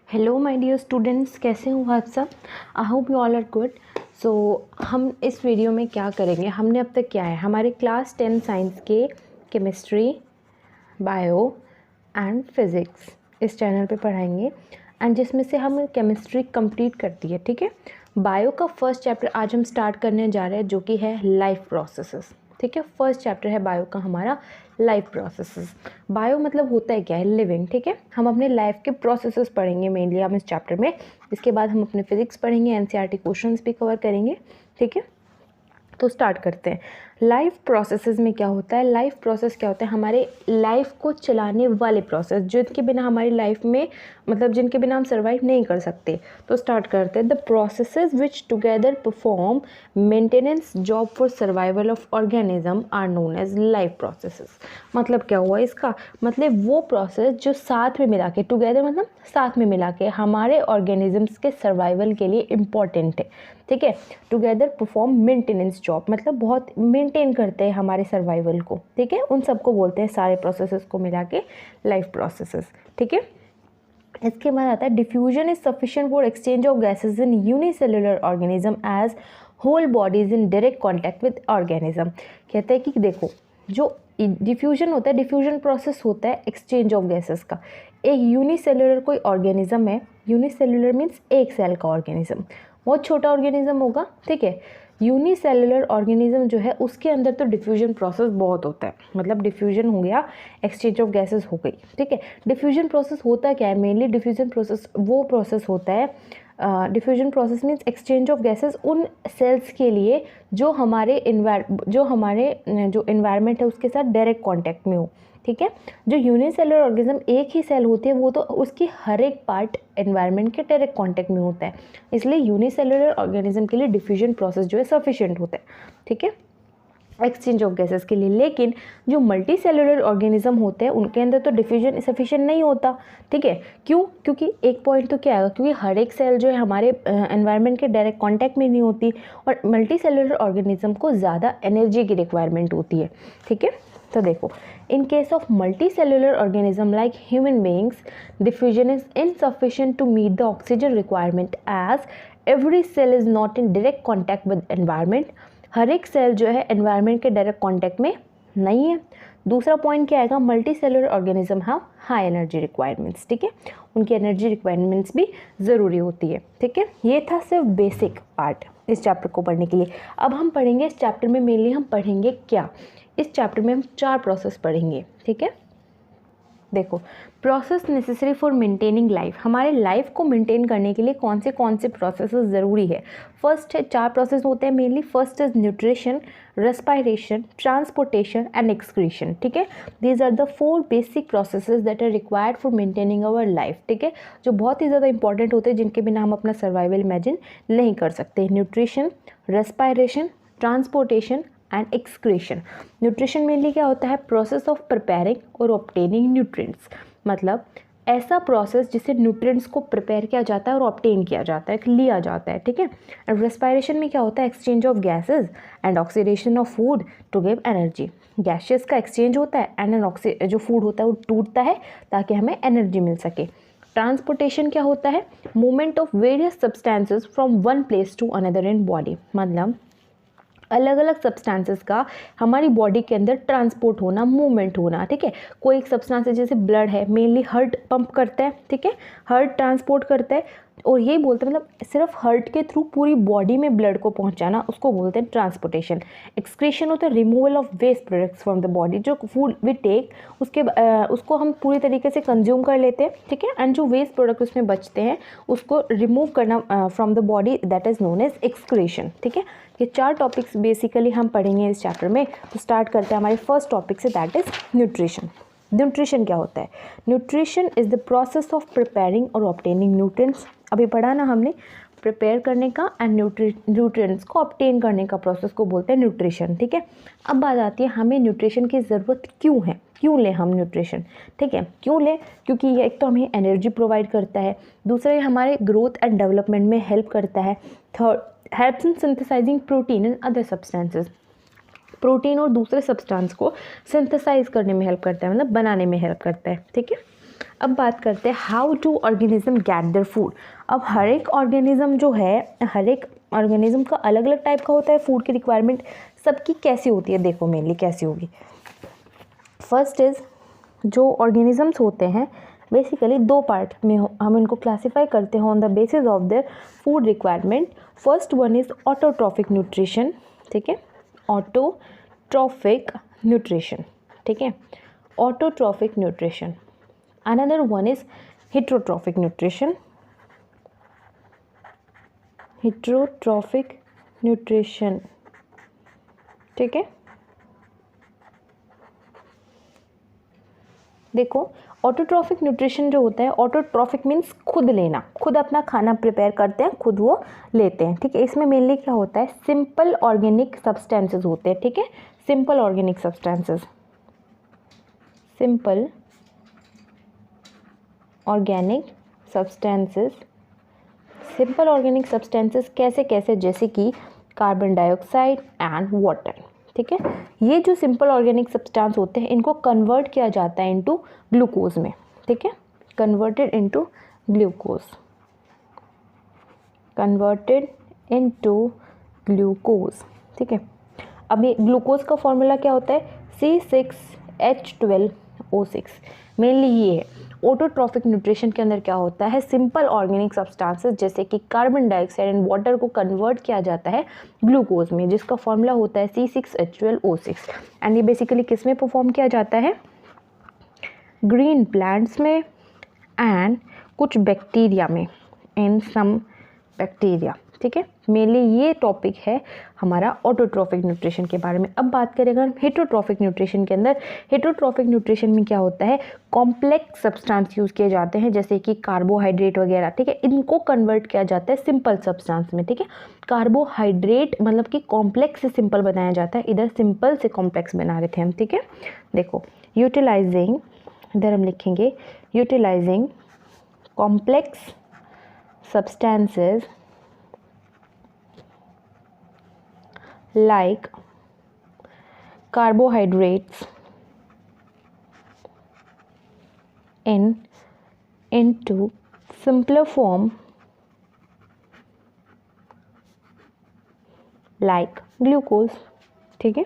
Hello my dear students, कैसे हो आप सब। I hope you all are good. So हम इस वीडियो में क्या करेंगे, हमने अब तक क्या है, हमारे क्लास 10 साइंस के केमिस्ट्री, बायो एंड फिज़िक्स इस चैनल पे पढ़ाएंगे एंड जिसमें से हम केमिस्ट्री कंप्लीट करती है। ठीक है, बायो का फर्स्ट चैप्टर आज हम स्टार्ट करने जा रहे हैं जो कि है लाइफ प्रोसेसेस। ठीक है, फर्स्ट चैप्टर है बायो का हमारा लाइफ प्रोसेसेस। बायो मतलब होता है क्या है, लिविंग। ठीक है, हम अपने लाइफ के प्रोसेसेस पढ़ेंगे मेनली हम इस चैप्टर में। इसके बाद हम अपने फिजिक्स पढ़ेंगे, एनसीईआरटी क्वेश्चंस भी कवर करेंगे। ठीक है, तो स्टार्ट करते हैं। लाइफ प्रोसेसेस में क्या होता है, लाइफ प्रोसेस क्या होता है, हमारे लाइफ को चलाने वाले प्रोसेस जिनके बिना हमारी लाइफ में मतलब जिनके बिना हम सर्वाइव नहीं कर सकते। तो स्टार्ट करते हैं। The processes which together perform maintenance job for survival of organism are known as life processes. मतलब क्या हुआ इसका, मतलब वो प्रोसेस जो साथ में मिला के, टुगेदर मतलब साथ में मिला के हमारे ऑर्गेनिजम्स के सर्वाइवल के लिए इम्पॉर्टेंट है। ठीक है, टुगेदर परफॉर्म मेंटेनेंस जॉब मतलब बहुत मेंटेन करते हैं हमारे सर्वाइवल को। ठीक है, उन सबको बोलते हैं, सारे प्रोसेसेस को मिला के लाइफ प्रोसेसेस। ठीक है, इसके बाद आता है diffusion is sufficient for exchange of gases in unicellular organism as whole bodies in direct contact with organism. कहते हैं कि देखो, जो डिफ्यूजन होता है, डिफ्यूजन प्रोसेस होता है एक्सचेंज ऑफ गैसेस का। एक यूनिसेलुलर कोई ऑर्गेनिज्म है, यूनिसेलुलर मीन्स एक सेल का ऑर्गेनिज्म, बहुत छोटा ऑर्गेनिज्म होगा। ठीक है, यूनिसेलुलर ऑर्गेनिज्म जो है उसके अंदर तो डिफ्यूजन प्रोसेस बहुत होता है, मतलब डिफ्यूजन हो गया, एक्सचेंज ऑफ गैसेस हो गई। ठीक है, डिफ्यूजन प्रोसेस होता क्या है, मेनली डिफ्यूजन प्रोसेस वो प्रोसेस होता है, diffusion process means exchange of gases उन सेल्स के लिए जो हमारे जो एनवायरनमेंट है उसके साथ डायरेक्ट कॉन्टैक्ट में हो। ठीक है, जो यूनिसेलुलर ऑर्गेनिज्म एक ही सेल होती है वो तो उसकी हर एक पार्ट एनवायरनमेंट के डायरेक्ट कांटेक्ट में होता है, इसलिए यूनिसेलुलर ऑर्गेनिज्म के लिए डिफ्यूजन प्रोसेस जो है सफिशिएंट होता है। ठीक है, एक्सचेंज ऑफ गैसेस के लिए। लेकिन जो मल्टी सेलुलर ऑर्गेनिज्म होते हैं उनके अंदर तो डिफ्यूजन सफिशिएंट नहीं होता। ठीक है, क्यों, क्योंकि एक पॉइंट तो क्या है, क्योंकि हर एक सेल जो है हमारे एनवायरनमेंट के डायरेक्ट कांटेक्ट में नहीं होती और मल्टी सेलुलर ऑर्गेनिज्म को ज़्यादा एनर्जी की रिक्वायरमेंट होती है। ठीक है, तो देखो, in case of multicellular organism like human beings, diffusion is insufficient to meet the oxygen requirement as every cell is not in direct contact with environment. हर एक सेल जो है एनवायरनमेंट के डायरेक्ट कांटेक्ट में नहीं है। दूसरा पॉइंट क्या आएगा, multi cellular organism have high energy requirements. ठीक है, उनकी एनर्जी रिक्वायरमेंट्स भी ज़रूरी होती है। ठीक है, ये था सिर्फ बेसिक पार्ट इस चैप्टर को पढ़ने के लिए। अब हम पढ़ेंगे इस चैप्टर में मेनली हम पढ़ेंगे क्या, इस चैप्टर में हम 4 प्रोसेस पढ़ेंगे। ठीक है, देखो, process necessary for maintaining life, हमारे लाइफ को मेंटेन करने के लिए कौन से प्रोसेस ज़रूरी है। फर्स्ट है, 4 प्रोसेस होते हैं mainly. First is nutrition, respiration, transportation and excretion. ठीक है, these are the 4 basic processes that are required for maintaining our life. ठीक है, जो बहुत ही ज़्यादा इंपॉर्टेंट होते हैं, जिनके बिना हम अपना सर्वाइवल इमेजिन नहीं कर सकते। Nutrition, respiration, transportation and excretion. Nutrition mainly क्या होता है, प्रोसेस ऑफ प्रिपेयरिंग और ऑब्टेनिंग न्यूट्रिएंट्स, मतलब ऐसा प्रोसेस जिससे न्यूट्रिएंट्स को प्रिपेयर किया जाता है और ऑब्टेन किया जाता है, लिया जाता है। ठीक है, एंड रेस्पिरेशन में क्या होता है, exchange of gases and oxidation of food to give energy. Gases का एक्सचेंज होता है एंड जो फूड होता है वो टूटता है ताकि हमें एनर्जी मिल सके। ट्रांसपोर्टेशन क्या होता है, movement of various substances from one place to another in body, मतलब अलग अलग सब्सटेंसेस का हमारी बॉडी के अंदर ट्रांसपोर्ट होना, मूवमेंट होना। ठीक है, कोई एक सब्सटेंस जैसे ब्लड है, मेनली हार्ट पंप करता है। ठीक है, हार्ट ट्रांसपोर्ट करता है और यही बोलते हैं, मतलब सिर्फ हार्ट के थ्रू पूरी बॉडी में ब्लड को पहुंचाना, उसको बोलते हैं ट्रांसपोर्टेशन। एक्सक्रीशन होता है removal of waste products from the body, जो फूड वी टेक उसको हम पूरी तरीके से कंज्यूम कर लेते हैं। ठीक है, एंड जो वेस्ट प्रोडक्ट उसमें बचते हैं उसको रिमूव करना from the body, that is known as excretion. ठीक है, ये 4 टॉपिक्स बेसिकली हम पढ़ेंगे इस चैप्टर में। तो स्टार्ट करते हैं हमारे फर्स्ट टॉपिक से, दैट इज न्यूट्रिशन। न्यूट्रिशन क्या होता है, nutrition is the process of preparing और ऑब्टेनिंग न्यूट्रिएंट्स। अभी पढ़ा ना हमने, प्रिपेयर करने का एंड न्यूट्रिएंट्स को ऑब्टेन करने का प्रोसेस को बोलते हैं न्यूट्रिशन। ठीक है, अब बात आती है हमें न्यूट्रिशन की ज़रूरत क्यों है, क्यों लें हम न्यूट्रिशन। ठीक है, क्यों लें, क्योंकि ये एक तो हमें एनर्जी प्रोवाइड करता है, दूसरा ये हमारे ग्रोथ एंड डेवलपमेंट में हेल्प करता है, third helps in synthesising protein and other substances, protein और दूसरे सब्सटेंस को सिंथेसाइज करने में हेल्प करता है, मतलब बनाने में हेल्प करता है। ठीक है, अब बात करते हैं how to organism get their food. अब हर एक ऑर्गेनिज्म जो है, हर एक ऑर्गेनिज्म का अलग अलग टाइप का होता है फूड की रिक्वायरमेंट सबकी कैसी होती है। देखो मेनली कैसी होगी। फर्स्ट इज़ जो ऑर्गेनिजम्स होते हैं बेसिकली दो पार्ट में हम इनको क्लासीफाई करते हैं on the basis of their food requirement. First one is autotrophic nutrition, ठीक है, ऑटोट्रॉफिक न्यूट्रिशन, ठीक है, autotrophic nutrition. Another one is heterotrophic nutrition, heterotrophic nutrition, ठीक है। देखो ऑटोट्रॉफिक न्यूट्रिशन जो होता है, ऑटोट्रॉफिक मीन्स खुद लेना, खुद अपना खाना प्रिपेयर करते हैं, खुद वो लेते हैं, ठीक है। इसमें मेनली क्या होता है, सिंपल ऑर्गेनिक सब्सटेंसेस होते हैं, ठीक है, simple organic substances, simple organic substances. Simple organic substances कैसे कैसे, जैसे कि कार्बन डाइऑक्साइड एंड वाटर, ठीक है। ये जो सिंपल ऑर्गेनिक सब्सटेंस होते हैं इनको कन्वर्ट किया जाता है इनटू ग्लूकोज में, ठीक है, converted into glucose, converted into glucose, ठीक है। अब ये ग्लूकोज का फॉर्मूला क्या होता है, C6H12O6। मेनली ये है। ऑटोट्रॉफिक न्यूट्रिशन के अंदर क्या होता है, सिंपल ऑर्गेनिक सब्सटेंसेस जैसे कि कार्बन डाइऑक्साइड एंड वाटर को कन्वर्ट किया जाता है ग्लूकोज में, जिसका फॉर्मूला होता है C6H12O6। एंड ये बेसिकली किस में परफॉर्म किया जाता है, ग्रीन प्लांट्स में एंड कुछ बैक्टीरिया में, इन सम बैक्टीरिया, ठीक है। मेनली ये टॉपिक है हमारा ऑटोट्रॉफिक न्यूट्रिशन के बारे में। अब बात करें अगर हेटरोट्रॉफिक न्यूट्रिशन के अंदर, हेटरोट्रॉफिक न्यूट्रिशन में क्या होता है, कॉम्प्लेक्स सब्सटेंस यूज़ किए जाते हैं जैसे कि कार्बोहाइड्रेट वगैरह, ठीक है, इनको कन्वर्ट किया जाता है सिंपल सब्सटेंस में, ठीक है। कार्बोहाइड्रेट मतलब कि कॉम्प्लेक्स से सिंपल बनाया जाता है, इधर सिंपल से कॉम्प्लेक्स बना रहे थे हम, ठीक है। देखो यूटिलाइजिंग, इधर हम लिखेंगे utilising complex substances like carbohydrates into simpler form like glucose, ठीक है।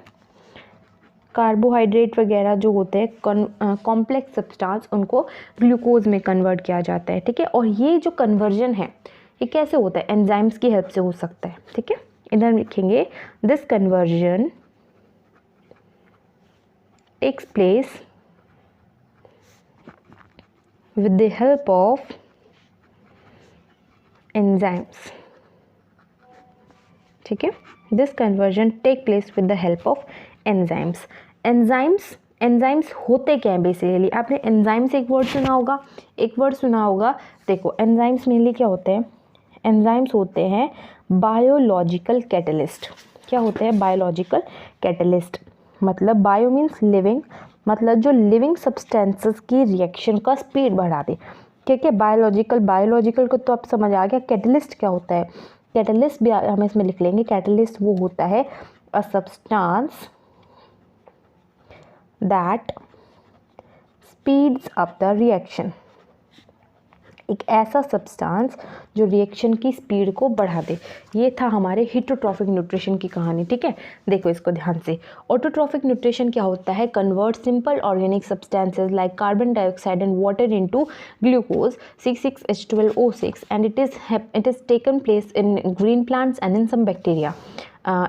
कार्बोहाइड्रेट वगैरह जो होते हैं कॉम्प्लेक्स सब्सटेंस, उनको ग्लूकोज में कन्वर्ट किया जाता है, ठीक है। और ये जो कन्वर्जन है ये कैसे होता है, एंजाइम्स की हेल्प से हो सकता है, ठीक है। इधर हम लिखेंगे this conversion takes place with the help of enzymes, ठीक है। This conversion take place with the help of enzymes. Enzymes होते क्या हैं बेसिकली, आपने एंजाइम से एक वर्ड सुना होगा, देखो एंजाइम्स मेनली क्या होते हैं, एंजाइम्स होते हैं बायोलॉजिकल कैटलिस्ट। क्या होते हैं, बायोलॉजिकल कैटलिस्ट, मतलब बायो मीन्स लिविंग, मतलब जो लिविंग सब्सटेंसेस की रिएक्शन का स्पीड बढ़ा दे, ठीक है। बायोलॉजिकल को तो आप समझ आ गया। कैटलिस्ट क्या होता है, कैटलिस्ट भी हम इसमें लिख लेंगे, कैटलिस्ट वो होता है a substance that speeds up the reaction, एक ऐसा सब्सटेंस जो रिएक्शन की स्पीड को बढ़ा दे। ये था हमारे हेटरोट्रॉफिक न्यूट्रिशन की कहानी, ठीक है। देखो इसको ध्यान से, ऑटोट्रॉफिक न्यूट्रिशन क्या होता है, convert simple organic substances like carbon dioxide and water into glucose C6H12O6 and it is taken place in green plants and in some bacteria.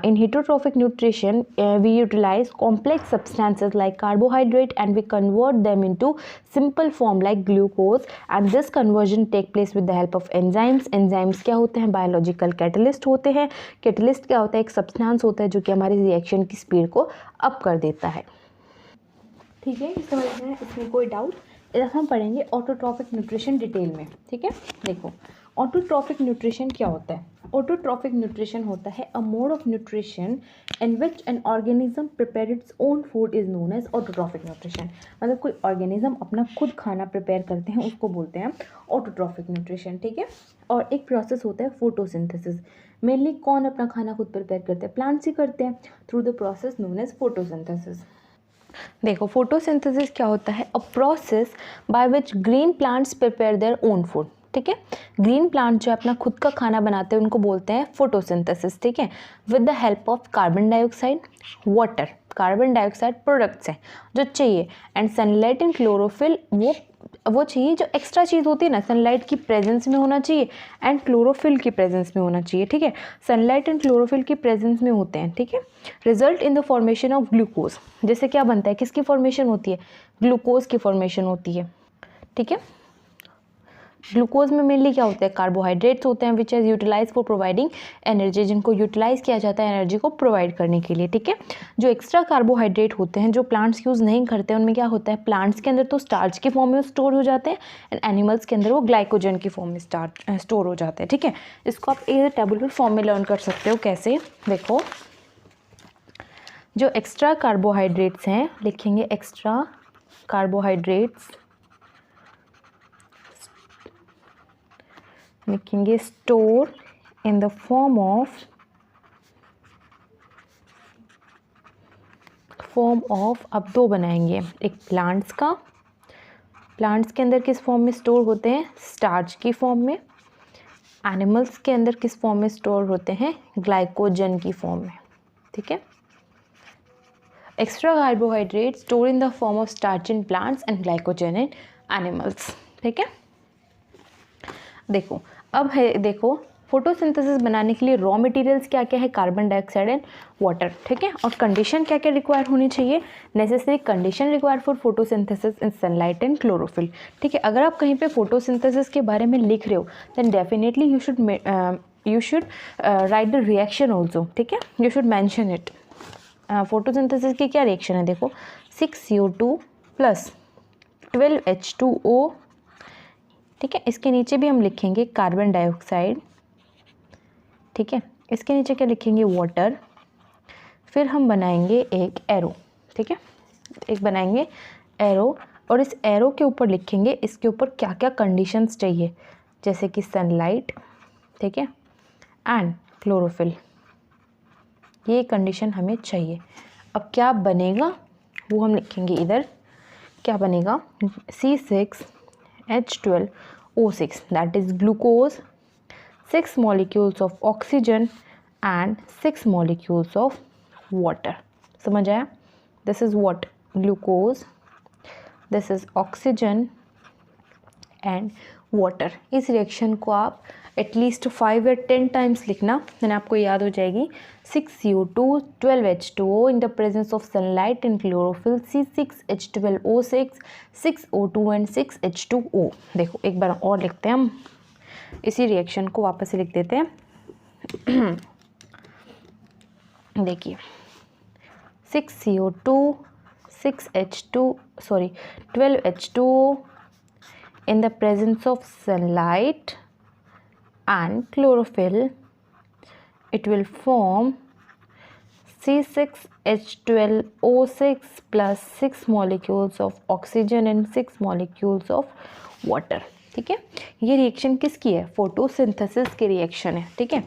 In heterotrophic nutrition, we utilize complex substances like carbohydrate and we convert them into simple form like glucose, and this conversion take place with the help of enzymes. Enzymes क्या होते हैं, biological catalyst होते हैं. Catalyst क्या होता है, एक substance होता है जो कि हमारी रिएक्शन की स्पीड को अप कर देता है. ठीक है, इस समझ में इसमें कोई डाउट? इधर हम पढ़ेंगे ऑटोट्रॉफिक न्यूट्रिशन डिटेल में. ठीक है, देखो ऑटोट्रॉफिक न्यूट्रिशन क्या होता है. ऑटोट्रॉफिक न्यूट्रिशन होता है a mode of nutrition in which an organism prepare its own food is known as autotrophic nutrition. मतलब कोई ऑर्गेनिज्म अपना खुद खाना प्रिपेयर करते हैं, उसको बोलते हैं ऑटोट्रॉफिक न्यूट्रिशन. ठीक है, और एक प्रोसेस होता है फोटोसिंथेसिस. मेनली कौन अपना खाना खुद प्रिपेयर करते हैं, प्लांट्स ही करते हैं through the process known as photosynthesis. देखो फोटोसिंथेसिस क्या होता है, a process by which green plants prepare their own food. ठीक है, ग्रीन प्लांट जो अपना खुद का खाना बनाते हैं उनको बोलते हैं फोटोसिंथेसिस। ठीक है, with the help of carbon dioxide, water, carbon dioxide products हैं जो चाहिए, एंड सनलाइट एंड क्लोरोफिल वो चाहिए जो एक्स्ट्रा चीज़ होती है ना, सनलाइट की प्रेजेंस में होना चाहिए एंड क्लोरोफिल की प्रेजेंस में होना चाहिए। ठीक है, सनलाइट एंड क्लोरोफिल की प्रेजेंस में होते हैं। ठीक है, result in the formation of glucose. जैसे क्या बनता है, किसकी फॉर्मेशन होती है, ग्लूकोज की फॉर्मेशन होती है। ठीक है, ग्लूकोज में मेनली क्या होता है, कार्बोहाइड्रेट्स होते हैं which is utilise for providing energy, जिनको यूटिलाइज किया जाता है एनर्जी को प्रोवाइड करने के लिए। ठीक है, जो एक्स्ट्रा कार्बोहाइड्रेट होते हैं जो प्लांट्स यूज़ नहीं करते हैं उनमें क्या होता है, प्लांट्स के अंदर तो स्टार्च के फॉर्म में स्टोर हो जाते हैं एंड एनिमल्स के अंदर वो ग्लाइकोजन की फॉर्म में स्टोर हो जाते हैं। ठीक है, इसको आप एक टेबुलर फॉर्म में लर्न कर सकते हो। कैसे, देखो जो एक्स्ट्रा कार्बोहाइड्रेट्स हैं, लिखेंगे एक्स्ट्रा कार्बोहाइड्रेट्स, लिखेंगे store in the form of अब दो बनाएंगे, एक प्लांट्स का, प्लांट्स के अंदर किस फॉर्म में स्टोर होते हैं, स्टार्च की फॉर्म में, एनिमल्स के अंदर किस फॉर्म में स्टोर होते हैं, ग्लाइकोजन की फॉर्म में। ठीक है, extra carbohydrate store in the form of starch in plants and glycogen in animals. ठीक है, देखो अब है, देखो फोटोसिंथेसिस बनाने के लिए रॉ मटेरियल्स क्या क्या है, कार्बन डाइऑक्साइड एंड वाटर। ठीक है, और कंडीशन क्या क्या रिक्वायर होनी चाहिए, necessary condition require for photosynthesis in sunlight and chlorophyll. ठीक है, अगर आप कहीं पे फोटोसिंथेसिस के बारे में लिख रहे हो then definitely you should write the reaction also. ठीक है, you should mention it. Photosynthesis की क्या रिएक्शन है, देखो 6CO2 प्लस 12H2O। ठीक है, इसके नीचे भी हम लिखेंगे कार्बन डाइऑक्साइड। ठीक है, इसके नीचे क्या लिखेंगे, वाटर। फिर हम बनाएंगे एक एरो। ठीक है, एक बनाएंगे एरो, और इस एरो के ऊपर लिखेंगे इसके ऊपर क्या क्या कंडीशंस चाहिए, जैसे कि सनलाइट, ठीक है, एंड क्लोरोफिल, ये कंडीशन हमें चाहिए। अब क्या बनेगा वो हम लिखेंगे इधर, क्या बनेगा, C6H12O6 that is glucose, 6 molecules of oxygen and 6 molecules of water। समझ आया, this is what, glucose, this is oxygen and water। इस रिएक्शन को आप एटलीस्ट 5 या 10 टाइम्स लिखना, देन आपको याद हो जाएगी। 6CO2 12H2O in the presence of sunlight and chlorophyll, C6H12O6 6O2 and 6H2O। देखो एक बार और लिखते हैं हम, इसी रिएक्शन को वापस से लिख देते हैं। देखिए 6CO2 12H2O in the presence of sunlight and chlorophyll, it will form C6H12O6 plus 6 molecules of oxygen and 6 molecules of water। ठीक है, ये रिएक्शन किसकी है, फोटोसिंथेसिस की रिएक्शन है। ठीक है,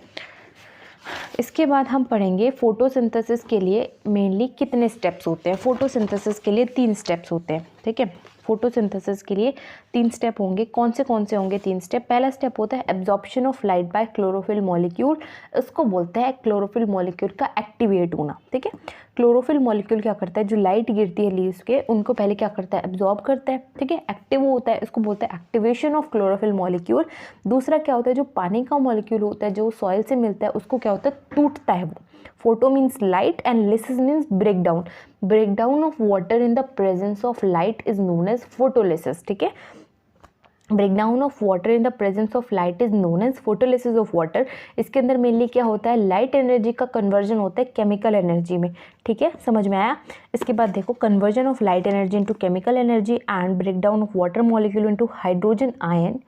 इसके बाद हम पढ़ेंगे फोटोसिंथेसिस के लिए मेनली कितने स्टेप्स होते हैं। फोटोसिंथेसिस के लिए 3 स्टेप्स होते हैं। ठीक है, फोटोसिंथेसिस के लिए 3 स्टेप होंगे। कौन से होंगे 3 स्टेप। पहला स्टेप होता है absorption of light by chlorophyll molecule, इसको बोलते हैं क्लोरोफिल मॉलिक्यूल का एक्टिवेट होना। ठीक है, क्लोरोफिल मॉलिक्यूल क्या करता है, जो लाइट गिरती है लीव्स के उनको पहले क्या करता है, एब्जॉर्ब करता है। ठीक है, एक्टिव होता है, इसको बोलते हैं एक्टिवेशन ऑफ क्लोरोफिल मॉलिक्यूल। दूसरा क्या होता है, जो पानी का मॉलिक्यूल होता है जो सॉइल से मिलता है उसको क्या होता है, टूटता है वो। Photo means light and lysis means breakdown. Breakdown of water in the presence of light is known as photolysis. ठीक है, breakdown of water in the presence of light is known as photolysis of water. इसके अंदर mainly क्या होता है, light energy का conversion होता है केमिकल एनर्जी में। ठीक है, समझ में आया। इसके बाद देखो conversion of light energy into chemical energy and breakdown of water molecule into hydrogen ion,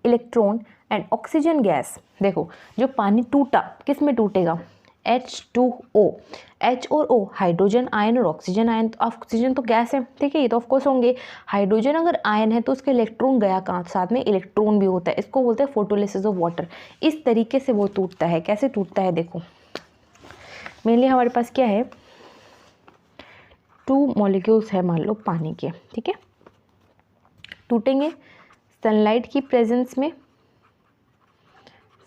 electron and oxygen gas. देखो जो पानी टूटा किस में टूटेगा, H2O, H और O हाइड्रोजन आयन और ऑक्सीजन आयन। तो ऑक्सीजन तो गैस है, ठीक है, ये तो ऑफकोर्स होंगे। हाइड्रोजन अगर आयन है तो उसके इलेक्ट्रॉन गया कहाँ, साथ में इलेक्ट्रॉन भी होता है। इसको बोलते हैं फोटोलिसिस ऑफ वाटर। इस तरीके से वो टूटता है। कैसे टूटता है देखो, मेनली हमारे पास क्या है, 2 मॉलिक्यूल्स है मान लो पानी के, ठीक है, टूटेंगे सनलाइट की प्रेजेंस में।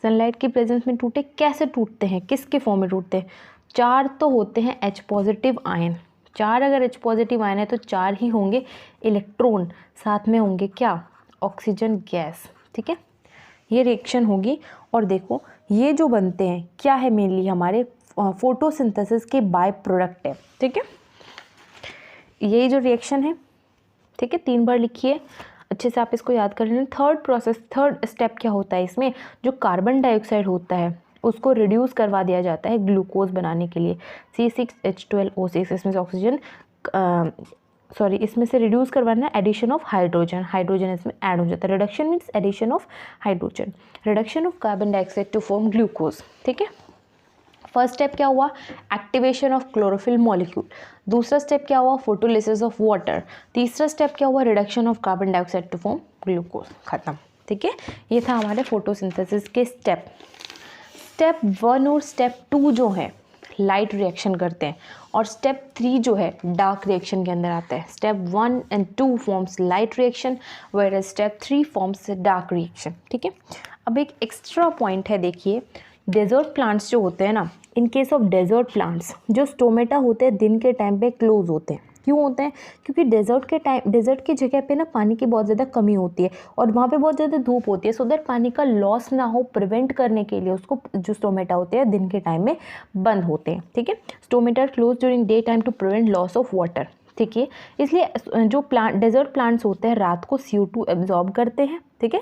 सनलाइट की प्रेजेंस में टूटे, कैसे टूटते हैं, किसके फॉर्म में टूटते हैं? 4 तो होते हैं H पॉजिटिव आयन, 4 अगर H पॉजिटिव आयन है तो 4 ही होंगे इलेक्ट्रॉन, साथ में होंगे क्या? ऑक्सीजन गैस, ठीक है। ये रिएक्शन होगी और देखो ये जो बनते हैं क्या है, मेनली हमारे फोटोसिंथेसिस के बाय प्रोडक्ट है, ठीक है। यही जो रिएक्शन है, ठीक है, 3 बार लिखिए अच्छे से, आप इसको याद कर लेना। थर्ड स्टेप क्या होता है इसमें? जो कार्बन डाइऑक्साइड होता है उसको रिड्यूस करवा दिया जाता है ग्लूकोज बनाने के लिए, C6H12O6, इसमें से ऑक्सीजन इसमें से रिड्यूस करवाना है एडिशन ऑफ हाइड्रोजन, हाइड्रोजन इसमें ऐड हो जाता है। Reduction means addition of hydrogen, reduction of carbon dioxide to form glucose, ठीक है। फर्स्ट स्टेप क्या हुआ? Activation of chlorophyll molecule. दूसरा स्टेप क्या हुआ? Photolysis of water. तीसरा स्टेप क्या हुआ? Reduction of carbon dioxide to form glucose. खत्म, ठीक है। ये था हमारे फोटोसिंथेसिस के स्टेप 1 और स्टेप 2 जो है लाइट रिएक्शन करते हैं, और स्टेप 3 जो है डार्क रिएक्शन के अंदर आता है। Step 1 and 2 forms light reaction, where step 3 forms dark reaction, ठीक है। अब एक एक्स्ट्रा पॉइंट है, देखिए डेजर्ट प्लांट्स जो होते हैं ना, in case of desert plants जो स्टोमेटा होते हैं दिन के टाइम पे क्लोज होते हैं। क्यों होते हैं? क्योंकि डेजर्ट की जगह पे ना पानी की बहुत ज़्यादा कमी होती है और वहाँ पे बहुत ज़्यादा धूप होती है, सो दैट पानी का लॉस ना हो, प्रिवेंट करने के लिए उसको जो स्टोमेटा होते हैं दिन के टाइम में बंद होते हैं, ठीक है। Stomata close during day time to prevent loss of water, ठीक है। इसलिए जो डेजर्ट प्लांट्स होते हैं रात को CO2 एब्जॉर्ब करते हैं, ठीक है।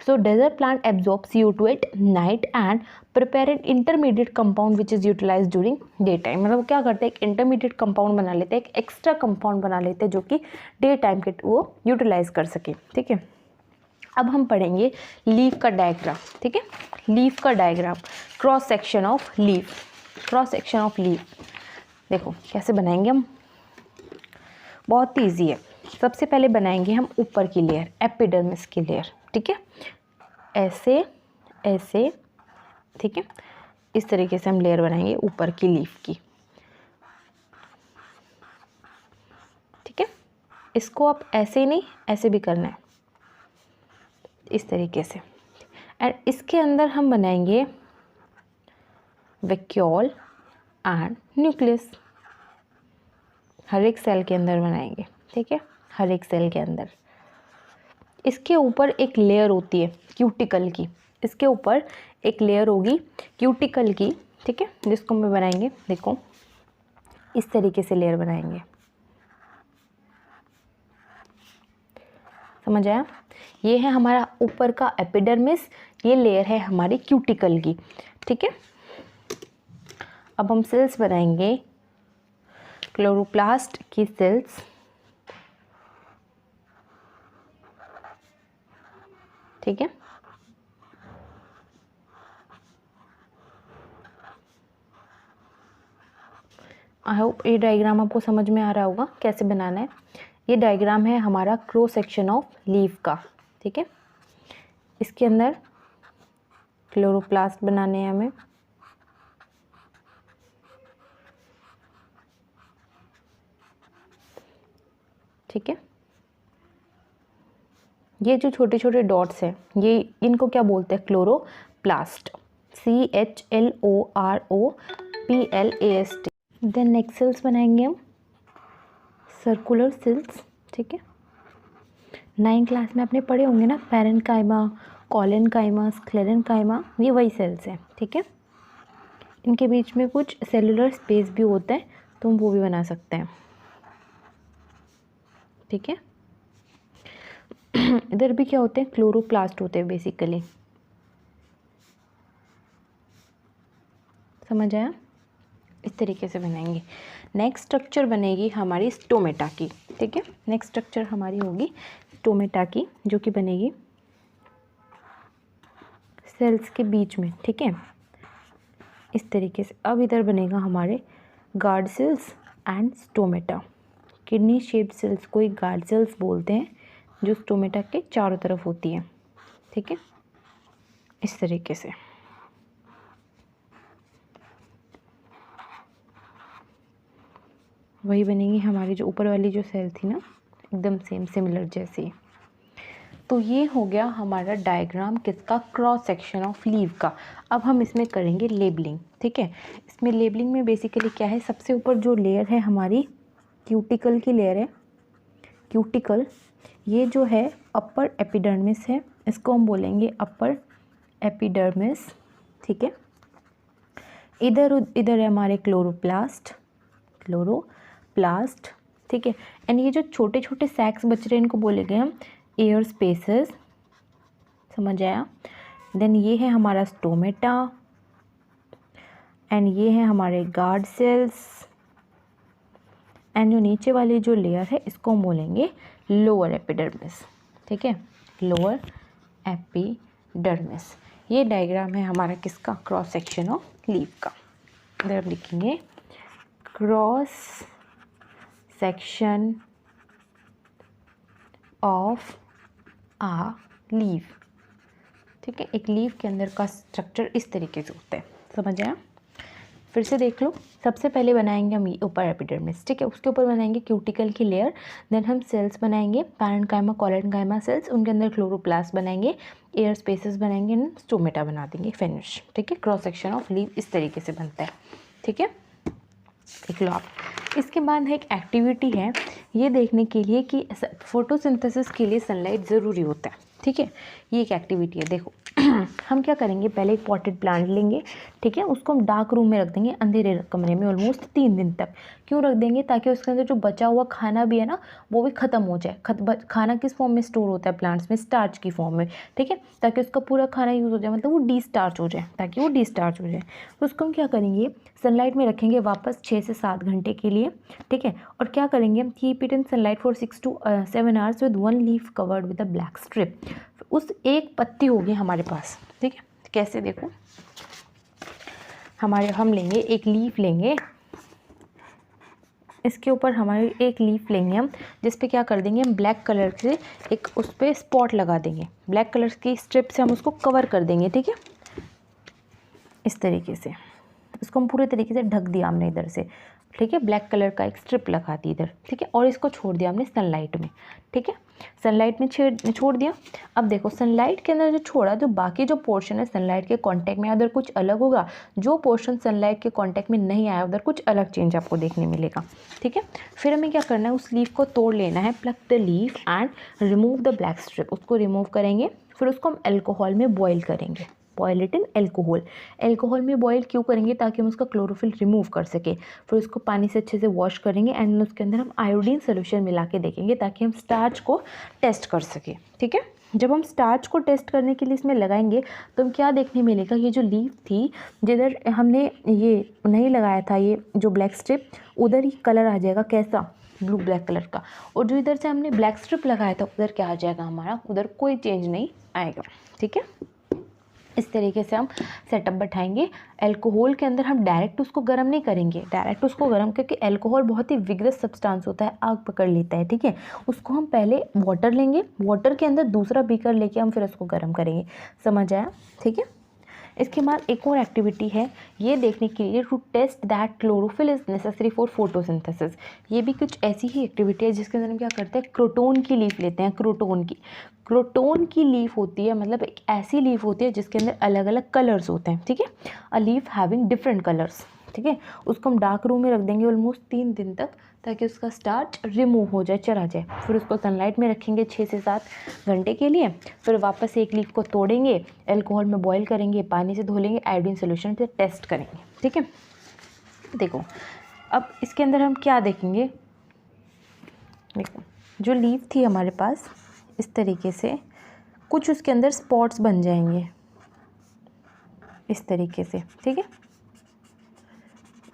So desert plant absorb CO2 at night and prepare an intermediate compound which is utilise during day time. मतलब वो क्या करते हैं, एक इंटरमीडिएट कंपाउंड बना लेते हैं, एक एक्स्ट्रा कंपाउंड बना लेते हैं जो कि डे टाइम के वो यूटिलाइज कर सके, ठीक है। अब हम पढ़ेंगे लीफ का डायग्राम, ठीक है। लीफ का diagram, cross section of leaf, देखो कैसे बनाएंगे हम, बहुत ईजी है। सबसे पहले बनाएंगे हम ऊपर की लेयर, एपिडर्मिस की लेयर, ठीक है, ऐसे ऐसे, ठीक है। इस तरीके से हम लेयर बनाएंगे ऊपर की लीफ की, ठीक है। इसको आप ऐसे ही नहीं, ऐसे भी करना है, इस तरीके से। एंड इसके अंदर हम बनाएंगे वैक्यूल एंड न्यूक्लियस, हर एक सेल के अंदर बनाएंगे, ठीक है, हर एक सेल के अंदर। इसके ऊपर एक लेयर होती है क्यूटिकल की, इसके ऊपर एक लेयर होगी क्यूटिकल की, ठीक है, जिसको हम बनाएंगे, देखो इस तरीके से लेयर बनाएंगे, समझ आया? ये है हमारा ऊपर का एपिडर्मिस, ये लेयर है हमारी क्यूटिकल की, ठीक है। अब हम सेल्स बनाएंगे, क्लोरोप्लास्ट की सेल्स, ठीक है। आई होप ये डायग्राम आपको समझ में आ रहा होगा कैसे बनाना है। ये डायग्राम है हमारा क्रॉस सेक्शन ऑफ लीफ का, ठीक है। इसके अंदर क्लोरोप्लास्ट बनाने हैं हमें, ठीक है। ये जो छोटे छोटे डॉट्स हैं, ये इनको क्या बोलते हैं? Chloroplast, CHLOROPLAST। Then next sales बनाएंगे हम सर्कुलर सेल्स, ठीक है। 9th क्लास में आपने पढ़े होंगे ना, पैरेन्काइमा, कोलेनकाइमा, स्क्लेरेनकाइमा, ये वही सेल्स हैं, ठीक है। इनके बीच में कुछ सेलुलर स्पेस भी होता है, तो हम वो भी बना सकते हैं, ठीक है। इधर भी क्या होते हैं? क्लोरोप्लास्ट होते हैं बेसिकली, समझ आया? इस तरीके से बनाएंगे। नेक्स्ट स्ट्रक्चर बनेगी हमारी स्टोमेटा की, ठीक है। नेक्स्ट स्ट्रक्चर हमारी होगी स्टोमेटा की, जो कि बनेगी सेल्स के बीच में, ठीक है, इस तरीके से। अब इधर बनेगा हमारे guard cells and stomata. Kidney shaped cells को एक गार्ड सेल्स बोलते हैं, जो स्टोमेटा के चारों तरफ होती है, ठीक है, इस तरीके से। वही बनेगी हमारी जो ऊपर वाली जो सेल थी ना, एकदम सेम सिमिलर जैसी। तो ये हो गया हमारा डायग्राम किसका, क्रॉस सेक्शन ऑफ लीव का। अब हम इसमें करेंगे लेबलिंग, ठीक है। इसमें लेबलिंग में बेसिकली क्या है, सबसे ऊपर जो लेयर है हमारी क्यूटिकल की लेयर है, क्यूटिकल ये जो है अपर एपिडर्मिस है, इसको हम बोलेंगे अपर एपिडर्मिस, ठीक है। इधर इधर है हमारे क्लोरोप्लास्ट, ठीक है। एंड ये जो छोटे छोटे सैक्स बच रहे हैं इनको बोलेंगे हम एयर स्पेसेस, समझ आया। देन ये है हमारा स्टोमेटा एंड ये है हमारे गार्ड सेल्स एंड जो नीचे वाली जो लेयर है इसको हम बोलेंगे लोअर एपिडर्मिस, ठीक है, लोअर एपिडर्मिस। ये डायग्राम है हमारा किसका, क्रॉस सेक्शन ऑफ लीव का। इधर लिखेंगे cross section of a leave, ठीक है। एक लीव के अंदर का स्ट्रक्चर इस तरीके से होता है, समझ आया। फिर से देख लो, सबसे पहले बनाएंगे हम ऊपर एपिडर्मिस, ठीक है, उसके ऊपर बनाएंगे क्यूटिकल की लेयर, देन हम सेल्स बनाएंगे, पैरेन्काइमा कोलेनकाइमा सेल्स, उनके अंदर क्लोरोप्लास्ट बनाएंगे, एयर स्पेसेस बनाएंगे, स्टोमेटा बना देंगे, फिनिश, ठीक है। क्रॉस सेक्शन ऑफ लीव इस तरीके से बनता है, ठीक है। देख लो आप। इसके बाद एक एक्टिविटी है, ये देखने के लिए कि फोटोसिंथेसिस के लिए सनलाइट ज़रूरी होता है, ठीक है। ये एक एक्टिविटी है, देखो हम क्या करेंगे, पहले एक पॉटेड प्लांट लेंगे, ठीक है, उसको हम डार्क रूम में रख देंगे, अंधेरे कमरे में ऑलमोस्ट 3 दिन तक। क्यों रख देंगे, ताकि उसके अंदर जो बचा हुआ खाना भी है ना वो भी ख़त्म हो जाए। खाना किस फॉर्म में स्टोर होता है प्लांट्स में, स्टार्च की फॉर्म में, ठीक है, ताकि उसका पूरा खाना यूज़ हो जाए, मतलब वो डिस्टार्च हो जाए, ताकि वो डिस्टार्च हो जाए। तो उसको हम क्या करेंगे, सनलाइट में रखेंगे वापस 6 से 7 घंटे के लिए, ठीक है। और क्या करेंगे हम, keep it in sunlight for 6 to 7 hours with 1 leaf covered with a black strip. उस एक पत्ती होगी हमारे पास, ठीक है। कैसे, देखो हमारे, हम लेंगे एक लीफ लेंगे, इसके ऊपर हमारे एक लीफ लेंगे हम, जिस पे क्या कर देंगे हम, ब्लैक कलर से एक उस पर स्पॉट लगा देंगे, ब्लैक कलर की स्ट्रिप से हम उसको कवर कर देंगे, ठीक है, इस तरीके से। इसको हम पूरे तरीके से ढक दिया हमने इधर से, ठीक है, ब्लैक कलर का एक स्ट्रिप लगा दी इधर, ठीक है। और इसको छोड़ दिया हमने सनलाइट में, ठीक है, सनलाइट में छोड़ दिया। अब देखो सनलाइट के अंदर जो छोड़ा, जो बाकी जो पोर्शन है सनलाइट के कांटेक्ट में, उधर कुछ अलग होगा, जो पोर्शन सनलाइट के कांटेक्ट में नहीं आया उधर कुछ अलग चेंज आपको देखने मिलेगा, ठीक है। फिर हमें क्या करना है, उस लीफ को तोड़ लेना है, pluck the leaf and remove the black strip, उसको रिमूव करेंगे। फिर उसको हम अल्कोहल में बॉयल करेंगे, boil it in alcohol. Alcohol में बॉयल क्यों करेंगे, ताकि हम उसका क्लोरोफिल रिमूव कर सके। फिर उसको पानी से अच्छे से वॉश करेंगे एंड उसके अंदर हम आयोडीन सोल्यूशन मिला के देखेंगे, ताकि हम स्टार्च को टेस्ट कर सके, ठीक है। जब हम स्टार्च को टेस्ट करने के लिए इसमें लगाएंगे तो हम क्या देखने मिलेगा, ये जो लीफ थी, जिधर हमने ये नहीं लगाया था ये जो ब्लैक स्ट्रिप, उधर ही कलर आ जाएगा, कैसा, ब्लू ब्लैक कलर का। और जो इधर से हमने ब्लैक स्ट्रिप लगाया था उधर क्या आ जाएगा हमारा, उधर कोई चेंज नहीं आएगा, ठीक है। इस तरीके से हम सेटअप बैठाएंगे। अल्कोहल के अंदर हम डायरेक्ट उसको गर्म नहीं करेंगे, डायरेक्ट उसको गर्म, क्योंकि अल्कोहल बहुत ही विगरस सब्सटेंस होता है, आग पकड़ लेता है, ठीक है। उसको हम पहले वाटर लेंगे, वाटर के अंदर दूसरा बीकर लेके हम फिर उसको गर्म करेंगे, समझ आया, ठीक है। इसके बाद एक और एक्टिविटी है, ये देखने के लिए to test that chlorophyll is necessary for photosynthesis. ये भी कुछ ऐसी ही एक्टिविटी है जिसके अंदर हम क्या करते हैं, क्रोटोन की लीफ लेते हैं। क्रोटोन की लीफ होती है, मतलब एक ऐसी लीफ होती है जिसके अंदर अलग अलग कलर्स होते हैं, ठीक है, a leaf having different colours, ठीक है। उसको हम डार्क रूम में रख देंगे ऑलमोस्ट 3 दिन तक, ताकि उसका स्टार्च रिमूव हो जाए, चला जाए। फिर उसको सनलाइट में रखेंगे 6 से 7 घंटे के लिए। फिर वापस एक लीफ को तोड़ेंगे, अल्कोहल में बॉईल करेंगे, पानी से धो लेंगे, आयोडीन सोल्यूशन से टेस्ट करेंगे, ठीक है। देखो अब इसके अंदर हम क्या देखेंगे, देखो जो लीफ थी हमारे पास इस तरीके से, कुछ उसके अंदर स्पॉट्स बन जाएंगे इस तरीके से, ठीक है।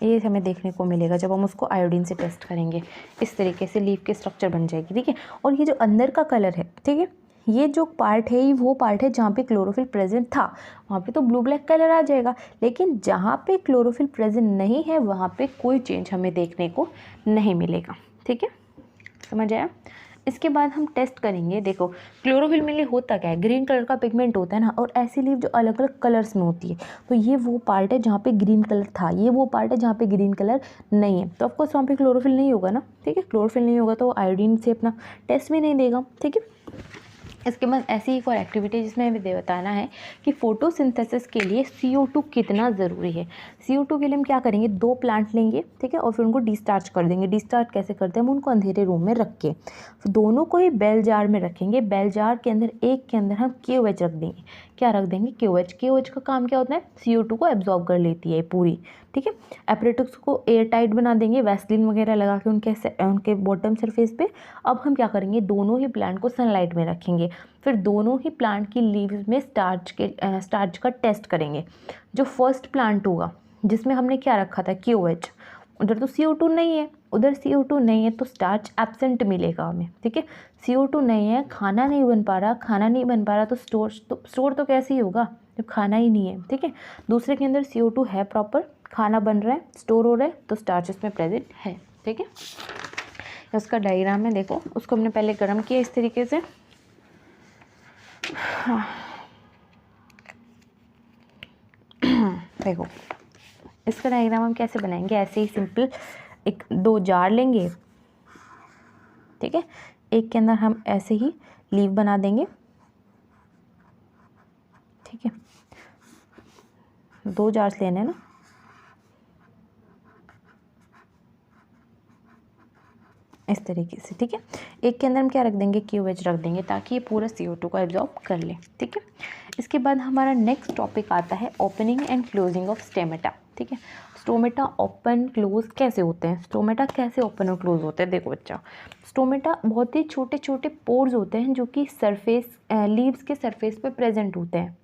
ये हमें देखने को मिलेगा जब हम उसको आयोडीन से टेस्ट करेंगे, इस तरीके से लीफ के स्ट्रक्चर बन जाएगी, ठीक है। और ये जो अंदर का कलर है, ठीक है, ये जो पार्ट है ये वो पार्ट है जहाँ पे क्लोरोफिल प्रेजेंट था, वहाँ पे तो ब्लू ब्लैक कलर आ जाएगा। लेकिन जहाँ पे क्लोरोफिल प्रेजेंट नहीं है वहाँ पे कोई चेंज हमें देखने को नहीं मिलेगा, ठीक है, समझ आया। इसके बाद हम टेस्ट करेंगे। देखो क्लोरोफिल में होता क्या है, ग्रीन कलर का पिगमेंट होता है ना, और ऐसी लीफ जो अलग अलग कलर्स में होती है। तो ये वो पार्ट है जहाँ पे ग्रीन कलर था, ये वो पार्ट है जहाँ पे ग्रीन कलर नहीं है। तो ऑफकोर्स वहाँ पे क्लोरोफिल नहीं होगा ना, ठीक है। क्लोरोफिल नहीं होगा तो आयोडीन से अपना टेस्ट भी नहीं देगा, ठीक है। इसके बाद ऐसी एक और एक्टिविटी जिसमें हमें बताना है कि फोटोसिंथेसिस के लिए CO2 कितना ज़रूरी है। CO2 के लिए हम क्या करेंगे, 2 प्लांट लेंगे, ठीक है, और फिर उनको डिस्चार्ज कर देंगे। डिस्चार्ज कैसे करते हैं, हम उनको अंधेरे रूम में रख के फिर दोनों को ही बेल जार में रखेंगे। बेल जार के अंदर एक के अंदर हम KOH रख देंगे। क्या रख देंगे, KOH। KOH का काम क्या होता है, CO2 को एब्जॉर्ब कर लेती है पूरी, ठीक है। एपरेटस को एयर टाइट बना देंगे, वैसलीन वगैरह लगा के उनके बॉटम सरफेस पे। अब हम क्या करेंगे, दोनों ही प्लांट को सनलाइट में रखेंगे, फिर दोनों ही प्लांट की लीव्स में स्टार्च का टेस्ट करेंगे। जो फर्स्ट प्लांट होगा जिसमें हमने क्या रखा था, KOH, उधर तो CO2 नहीं है, उधर CO2 नहीं है तो स्टार्च एब्सेंट मिलेगा हमें, ठीक है। CO2 नहीं है, खाना नहीं बन पा रहा तो स्टोर तो कैसे ही होगा जब खाना ही नहीं है, ठीक है। दूसरे के अंदर CO2 है, प्रॉपर खाना बन रहा है, स्टोर हो रहा है, तो स्टार्च इसमें प्रेजेंट है, ठीक है। उसका डायग्राम है, देखो उसको हमने पहले गर्म किया इस तरीके से। हाँ देखो इसका डायग्राम हम कैसे बनाएंगे, ऐसे ही सिंपल 2 जार लेंगे, ठीक है। एक के अंदर हम ऐसे ही लीव बना देंगे, ठीक है। 2 जार्स लेने ना, इस तरीके से, ठीक है। एक के अंदर हम क्या रख देंगे, KOH रख देंगे ताकि ये पूरा CO2 को एब्जॉर्ब कर ले, ठीक है। इसके बाद हमारा नेक्स्ट टॉपिक आता है opening and closing of stomata, ठीक है। स्टोमेटा ओपन क्लोज कैसे होते हैं, स्टोमेटा कैसे ओपन और क्लोज होते हैं। देखो बच्चा, स्टोमेटा बहुत ही छोटे छोटे पोर्स होते हैं जो कि सरफेस लीव्स के सरफेस पे प्रेजेंट होते हैं।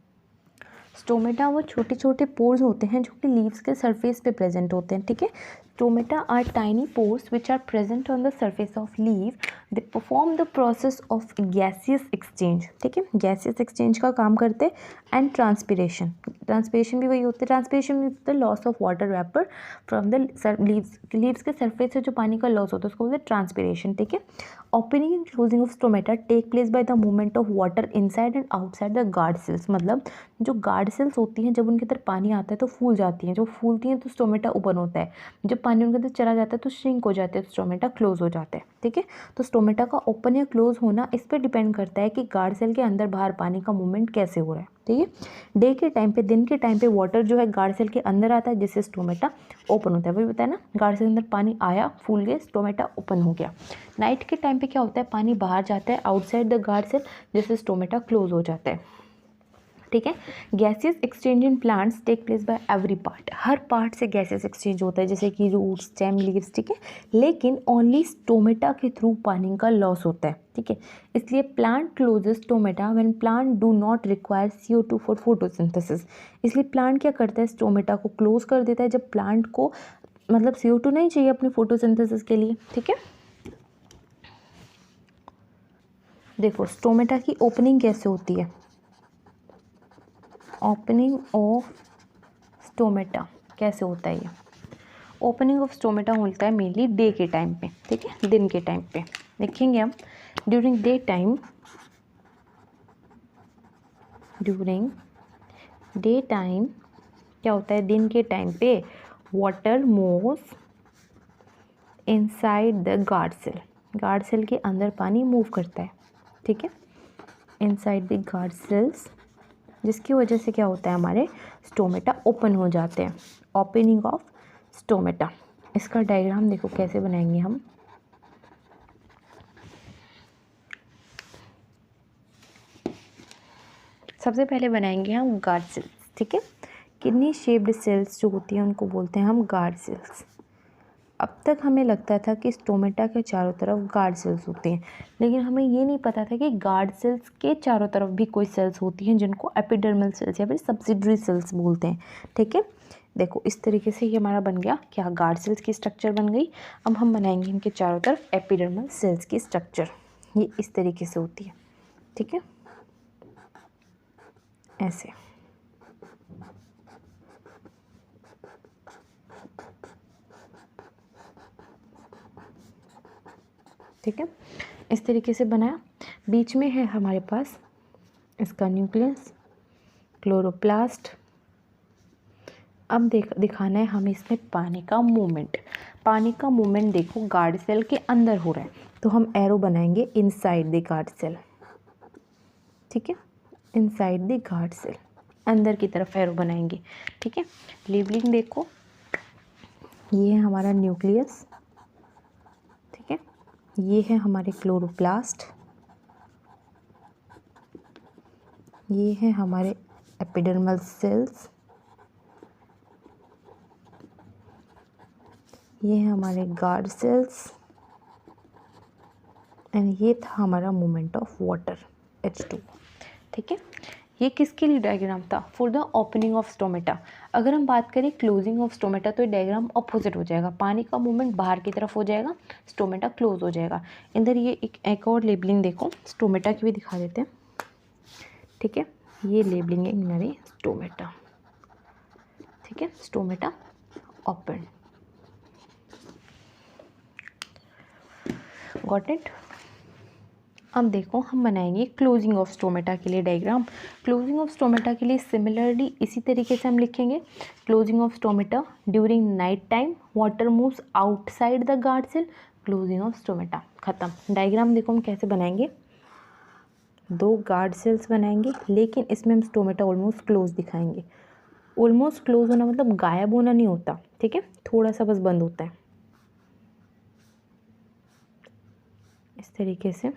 स्टोमेटा वो छोटे छोटे पोर्स होते हैं जो कि लीव्स के सरफेस पे प्रेजेंट होते हैं, ठीक है। Stomata are tiny pores which are present on the surface of leave. They perform the process of gaseous exchange, ठीक है। गैसियस एक्सचेंज का काम करते हैं। एंड ट्रांसपिरेशन, ट्रांसपिरेशन भी वही होते हैं। Transpiration is the loss of water vapour from the leaves के सरफेस से जो पानी का लॉस होता है उसको बोलते हैं ट्रांसपिरेशन, ठीक है। Opening and closing of stomata take place by the movement of water inside and outside the guard cells. मतलब जो गार्ड सेल्स होती हैं जब उनके अंदर पानी आता है तो फूल जाती हैं, जो फूलती हैं तो स्टोमेटा ओपन होता है, जब पानी उनके अंदर चला जाता है तो श्रिंक हो जाते हैं, तो स्टोमेटा क्लोज हो जाता है, ठीक है। तो स्टोमेटा का ओपन या क्लोज होना इस पर डिपेंड करता है कि गार्ड सेल के अंदर बाहर पानी का मूवमेंट कैसे हो रहा है, ठीक है। डे के टाइम पे, दिन के टाइम पे वाटर जो है गार्ड सेल के अंदर आता है जिससे स्टोमेटा ओपन होता है, वही बताया ना, गार्ड सेल के अंदर पानी आया, फूल गए, स्टोमेटा ओपन हो गया। नाइट के टाइम पे क्या होता है, पानी बाहर जाता है आउटसाइड द गार्ड सेल जिससे स्टोमेटा क्लोज हो जाता है, ठीक है। Gases exchange in plants take place by every part, हर पार्ट से गैसेस एक्सचेंज होता है जैसे कि रूट, स्टेम, लीव्स, ठीक है। लेकिन ओनली स्टोमेटा के थ्रू पानी का लॉस होता है, ठीक है। इसलिए plant closes stomata when plant do not require CO2 for photosynthesis. इसलिए प्लांट क्या करता है, स्टोमेटा को क्लोज कर देता है जब प्लांट को मतलब CO2 नहीं चाहिए अपनी फोटोसिंथेसिस के लिए, ठीक है। देखो स्टोमेटा की ओपनिंग कैसे होती है, ओपनिंग ऑफ स्टोमेटा कैसे होता है, ये ओपनिंग ऑफ स्टोमेटा होता है मेनली डे के टाइम पे, ठीक है, दिन के टाइम पे। देखेंगे हम ड्यूरिंग डे टाइम, क्या होता है, दिन के टाइम पे water moves inside the guard cell, guard cell के अंदर पानी मूव करता है, ठीक है, इनसाइड द गार्ड सेल्स, जिसकी वजह से क्या होता है, हमारे स्टोमेटा ओपन हो जाते हैं। ओपनिंग ऑफ स्टोमेटा, इसका डायग्राम देखो कैसे बनाएंगे हम। सबसे पहले बनाएंगे हम गार्ड सेल्स, ठीक है। किडनी शेप्ड सेल्स जो होती हैं उनको बोलते हैं हम गार्ड सेल्स। अब तक हमें लगता था कि स्टोमेटा के चारों तरफ गार्ड सेल्स होते हैं, लेकिन हमें ये नहीं पता था कि गार्ड सेल्स के चारों तरफ भी कोई सेल्स होती हैं जिनको एपिडर्मल सेल्स या फिर सब्सिडरी सेल्स बोलते हैं, ठीक है। देखो इस तरीके से ये हमारा बन गया, क्या गार्ड सेल्स की स्ट्रक्चर बन गई। अब हम बनाएंगे इनके चारों तरफ एपिडर्मल सेल्स की स्ट्रक्चर, ये इस तरीके से होती है, ठीक है, ऐसे। ठीक है, इस तरीके से बनाया। बीच में है हमारे पास इसका न्यूक्लियस, क्लोरोप्लास्ट। अब दिखाना है हमें इसमें पानी का मूवमेंट। पानी का मूवमेंट देखो गार्ड सेल के अंदर हो रहा है, तो हम एरो बनाएंगे इनसाइड द गार्ड सेल। ठीक है, इनसाइड द गार्ड सेल, अंदर की तरफ एरो बनाएंगे। ठीक है, लेबलिंग देखो, ये है हमारा न्यूक्लियस। ठीक है, ये है हमारे क्लोरोप्लास्ट, ये है हमारे एपिडर्मल सेल्स, ये है हमारे गार्ड सेल्स, एंड ये था हमारा मूवमेंट ऑफ वाटर H2। ठीक है, ये किसके लिए डायग्राम था? For the opening of stomata. अगर हम बात करें क्लोजिंग ऑफ स्टोमेटा तो ये डायग्राम अपोजिट हो जाएगा, पानी का मूवमेंट बाहर की तरफ हो जाएगा, स्टोमेटा क्लोज हो जाएगा। इधर ये एक और लेबलिंग देखो, स्टोमेटा की भी दिखा देते हैं। ठीक है, ये लेबलिंग है हमारी स्टोमेटा। ठीक है, स्टोमेटा ओपन, गॉट इट। अब देखो हम बनाएंगे क्लोजिंग ऑफ स्टोमेटा के लिए डायग्राम। क्लोजिंग ऑफ स्टोमेटा के लिए सिमिलरली इसी तरीके से हम लिखेंगे, closing of stomata during night time, water moves outside the guard cell, closing of stomata, खत्म। डायग्राम देखो हम कैसे बनाएंगे, 2 गार्ड सेल्स बनाएंगे, लेकिन इसमें हम स्टोमेटा ऑलमोस्ट क्लोज दिखाएंगे। ऑलमोस्ट क्लोज होना मतलब गायब होना नहीं होता, ठीक है, थोड़ा सा बस बंद होता है इस तरीके से।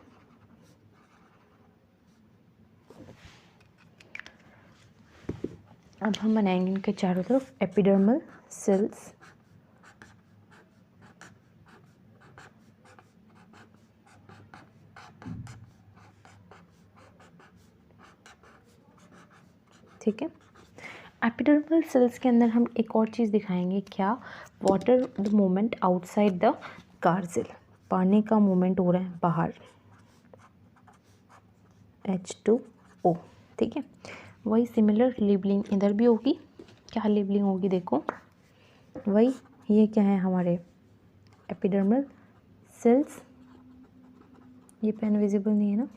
अब हम बनाएंगे इनके चारों तरफ एपिडर्मल सेल्स। ठीक है, एपिडर्मल सेल्स के अंदर हम एक और चीज़ दिखाएंगे, क्या? Water the movement outside the guard cell, पानी का मूवमेंट हो रहा है बाहर, H2O। ठीक है, वही सिमिलर लेबलिंग इधर भी होगी। क्या लेबलिंग होगी देखो, वही, ये क्या है हमारे एपिडर्मल सेल्स, ये पेन विजिबल नहीं है ना,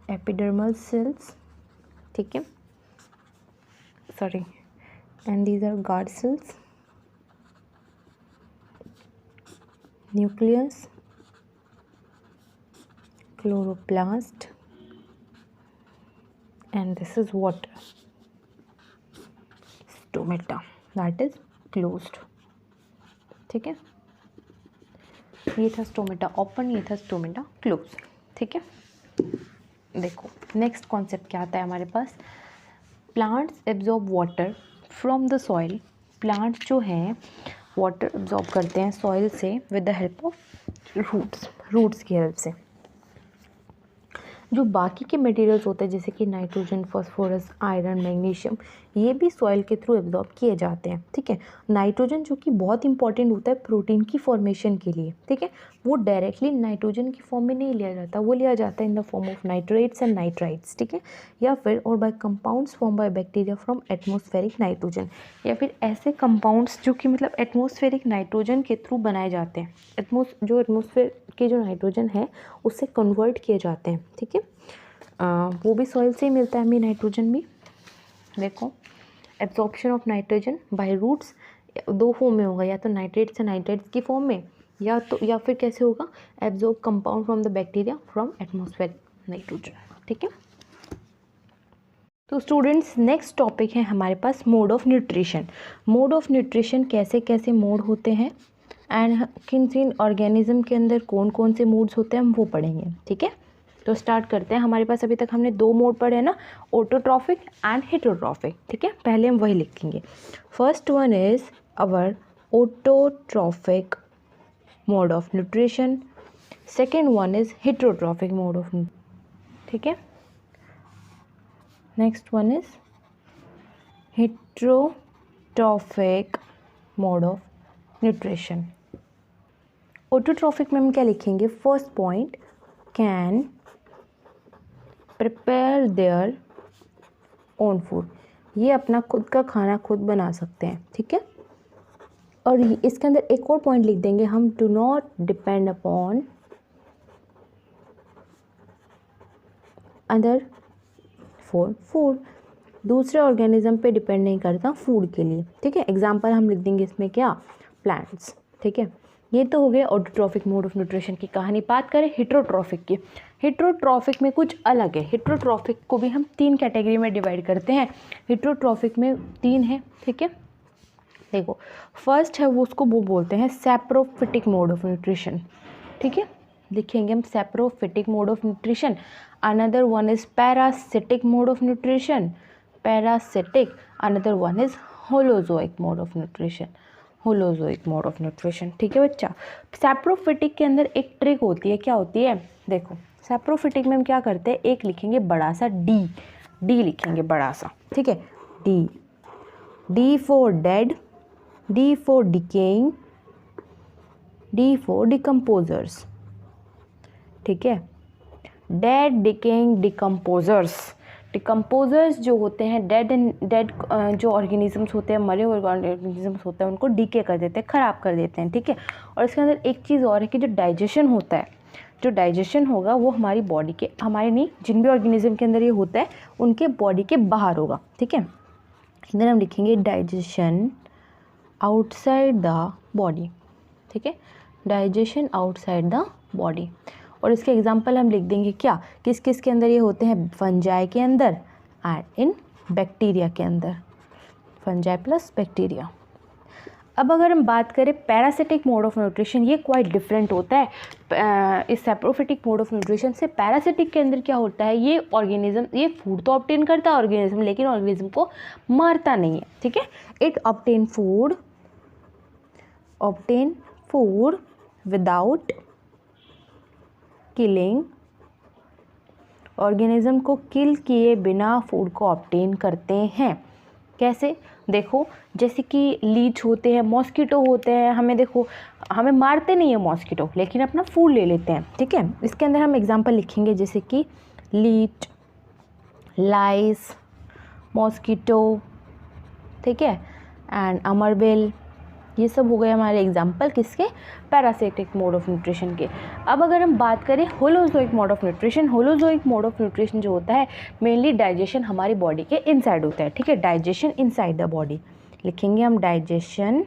एपिडर्मल सेल्स। ठीक है, sorry, and these are guard cells, nucleus, chloroplast, and this is water, stomata, that is closed। ठीक है, ये था स्टोमेटा ओपन, ये था स्टोमेटा क्लोज। ठीक है, देखो नेक्स्ट कॉन्सेप्ट क्या आता है हमारे पास, plants absorb water from the soil. Plants जो हैं वाटर एब्जॉर्ब करते हैं सॉइल से with the help of roots की हेल्प से। जो बाकी के मटेरियल्स होते हैं जैसे कि नाइट्रोजन, फास्फोरस, आयरन, मैग्नीशियम, ये भी सॉइल के थ्रू एब्जॉर्ब किए जाते हैं। ठीक है, नाइट्रोजन जो कि बहुत इंपॉर्टेंट होता है प्रोटीन की फॉर्मेशन के लिए, ठीक है, वो डायरेक्टली नाइट्रोजन की फॉर्म में नहीं लिया जाता, वो लिया जाता है in the form of nitrates and nitrites. ठीक है, या फिर और by compounds form by bacteria from atmospheric nitrogen, या फिर ऐसे कंपाउंड्स जो कि मतलब एटमॉस्फेरिक नाइट्रोजन के थ्रू बनाए जाते हैं। एटमॉस्फेयर के जो नाइट्रोजन है उससे कन्वर्ट किए जाते हैं। ठीक है, वो भी सॉइल से ही मिलता है हमें नाइट्रोजन भी। देखो absorption of nitrogen by roots 2 form में होगा, या तो नाइट्रेट्स से नाइट्रेट्स की फॉर्म में, या फिर कैसे होगा, absorb compound from the bacteria from atmospheric nitrogen. ठीक है, तो स्टूडेंट्स नेक्स्ट टॉपिक है हमारे पास mode of nutrition. Mode of nutrition कैसे कैसे मोड होते हैं एंड किन ऑर्गेनिज्म के अंदर कौन कौन से मोड्स होते हैं हम वो पढ़ेंगे। ठीक है, तो स्टार्ट करते हैं। हमारे पास अभी तक हमने 2 मोड पढ़े हैं ना, ऑटोट्रॉफिक एंड हेटेरोट्रॉफिक। ठीक है, पहले हम वही लिखेंगे। First one is our autotrophic mode of nutrition, second one is heterotrophic mode of, ठीक है, next one is heterotrophic mode of nutrition. Autotrophic में हम क्या लिखेंगे, first point, can prepare their own food, ये अपना खुद का खाना खुद बना सकते हैं। ठीक है, और इसके अंदर एक और पॉइंट लिख देंगे हम, do not depend upon other for food, दूसरे ऑर्गेनिज्म पे डिपेंड नहीं करता फूड के लिए, ठीक है। एग्जाम्पल हम लिख देंगे इसमें क्या, प्लांट्स, ठीक है। ये तो हो गया ऑटोट्रॉफिक मोड ऑफ न्यूट्रिशन की कहानी। बात करें हेटेरोट्रॉफिक की, हेटेरोट्रॉफिक में कुछ अलग है। हेटेरोट्रॉफिक को भी हम 3 कैटेगरी में डिवाइड करते हैं। हेटेरोट्रॉफिक में 3 है, ठीक है। देखो फर्स्ट है वो, उसको वो बोलते हैं सैप्रोफिटिक मोड ऑफ न्यूट्रिशन, ठीक है। लिखेंगे हम saprophytic mode of nutrition. Another one is parasitic mode of nutrition, parasitic. Another one is holozoic mode of nutrition, holozoic mode of nutrition, ठीक है बच्चा। सैप्रोफिटिक के अंदर एक ट्रिक होती है, क्या होती है, देखो सैप्रोफिटिक में हम क्या करते हैं, एक लिखेंगे बड़ा सा डी, डी लिखेंगे बड़ा सा, ठीक है, D, D for dead, D for decaying, D for decomposers, ठीक है। Dead, decaying, decomposers. डिकम्पोजर्स जो होते हैं, डेड जो ऑर्गेनिजम्स होते हैं, मरे हुए ऑर्गेनिजम्स होते हैं, उनको डीके कर देते हैं, ख़राब कर देते हैं, ठीक है। और इसके अंदर एक चीज़ और है कि जो डाइजेशन होता है, जो डाइजेशन होगा वो हमारी बॉडी के, हमारे नहीं, जिन भी ऑर्गेनिज्म के अंदर ये होता है उनके बॉडी के बाहर होगा, ठीक है। इधर हम लिखेंगे डाइजेशन आउटसाइड द बॉडी, ठीक है, डाइजेशन आउटसाइड द बॉडी। और इसके एग्जांपल हम लिख देंगे क्या, किस किस के अंदर ये होते हैं, फंजाई के अंदर एंड इन बैक्टीरिया के अंदर, फंजाई प्लस बैक्टीरिया। अब अगर हम बात करें पैरासिटिक मोड ऑफ न्यूट्रिशन, ये क्वाइट डिफरेंट होता है इस सैप्रोफिटिक मोड ऑफ न्यूट्रिशन से। पैरासिटिक के अंदर क्या होता है, ये ऑर्गेनिज्म, ये फूड तो ऑब्टेन करता है ऑर्गेनिज्म, लेकिन ऑर्गेनिज्म को मारता नहीं है, ठीक है। It obtain food without killing, organism को किल किए बिना फूड को ऑब्टेन करते हैं। कैसे, देखो जैसे कि लीच होते हैं, मॉस्किटो होते हैं, हमें देखो हमें मारते नहीं है मॉस्किटो, लेकिन अपना फूड ले लेते हैं, ठीक है। इसके अंदर हम एग्जांपल लिखेंगे जैसे कि लीच, लाइस, मॉस्किटो, ठीक है, एंड अमरबेल, ये सब हो गए हमारे एग्जाम्पल किसके, पैरासिटिक मोड ऑफ न्यूट्रिशन के। अब अगर हम बात करें holozoic mode of nutrition, holozoic mode of nutrition जो होता है मेनली डाइजेशन हमारी बॉडी के इनसाइड होता है, ठीक है, डाइजेशन इनसाइड द बॉडी, लिखेंगे हम डाइजेशन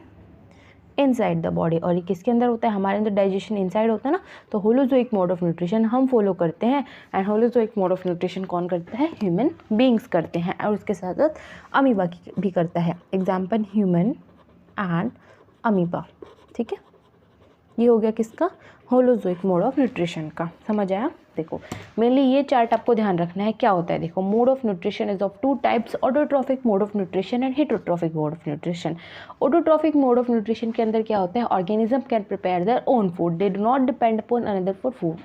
इनसाइड द बॉडी। और ये किसके अंदर होता है, हमारे अंदर डाइजेशन इनसाइड होता है ना, तो होलोजोइक मोड ऑफ न्यूट्रिशन हम फॉलो करते हैं। And holozoic mode of nutrition कौन करता है, ह्यूमन बींग्स करते हैं, और उसके साथ साथ अमीबा भी करता है। एग्जाम्पल ह्यूमन एंड अमीबा, ठीक है। ये हो गया किसका, होलोजोइक मोड ऑफ न्यूट्रिशन का, समझ आया। देखो मेनली ये चार्ट आपको ध्यान रखना है, क्या होता है, देखो mode of nutrition is of 2 types, autotrophic mode of nutrition and heterotrophic mode of nutrition. Autotrophic mode of nutrition के अंदर क्या होता है, organism can prepare their own food, they do not depend upon another for food,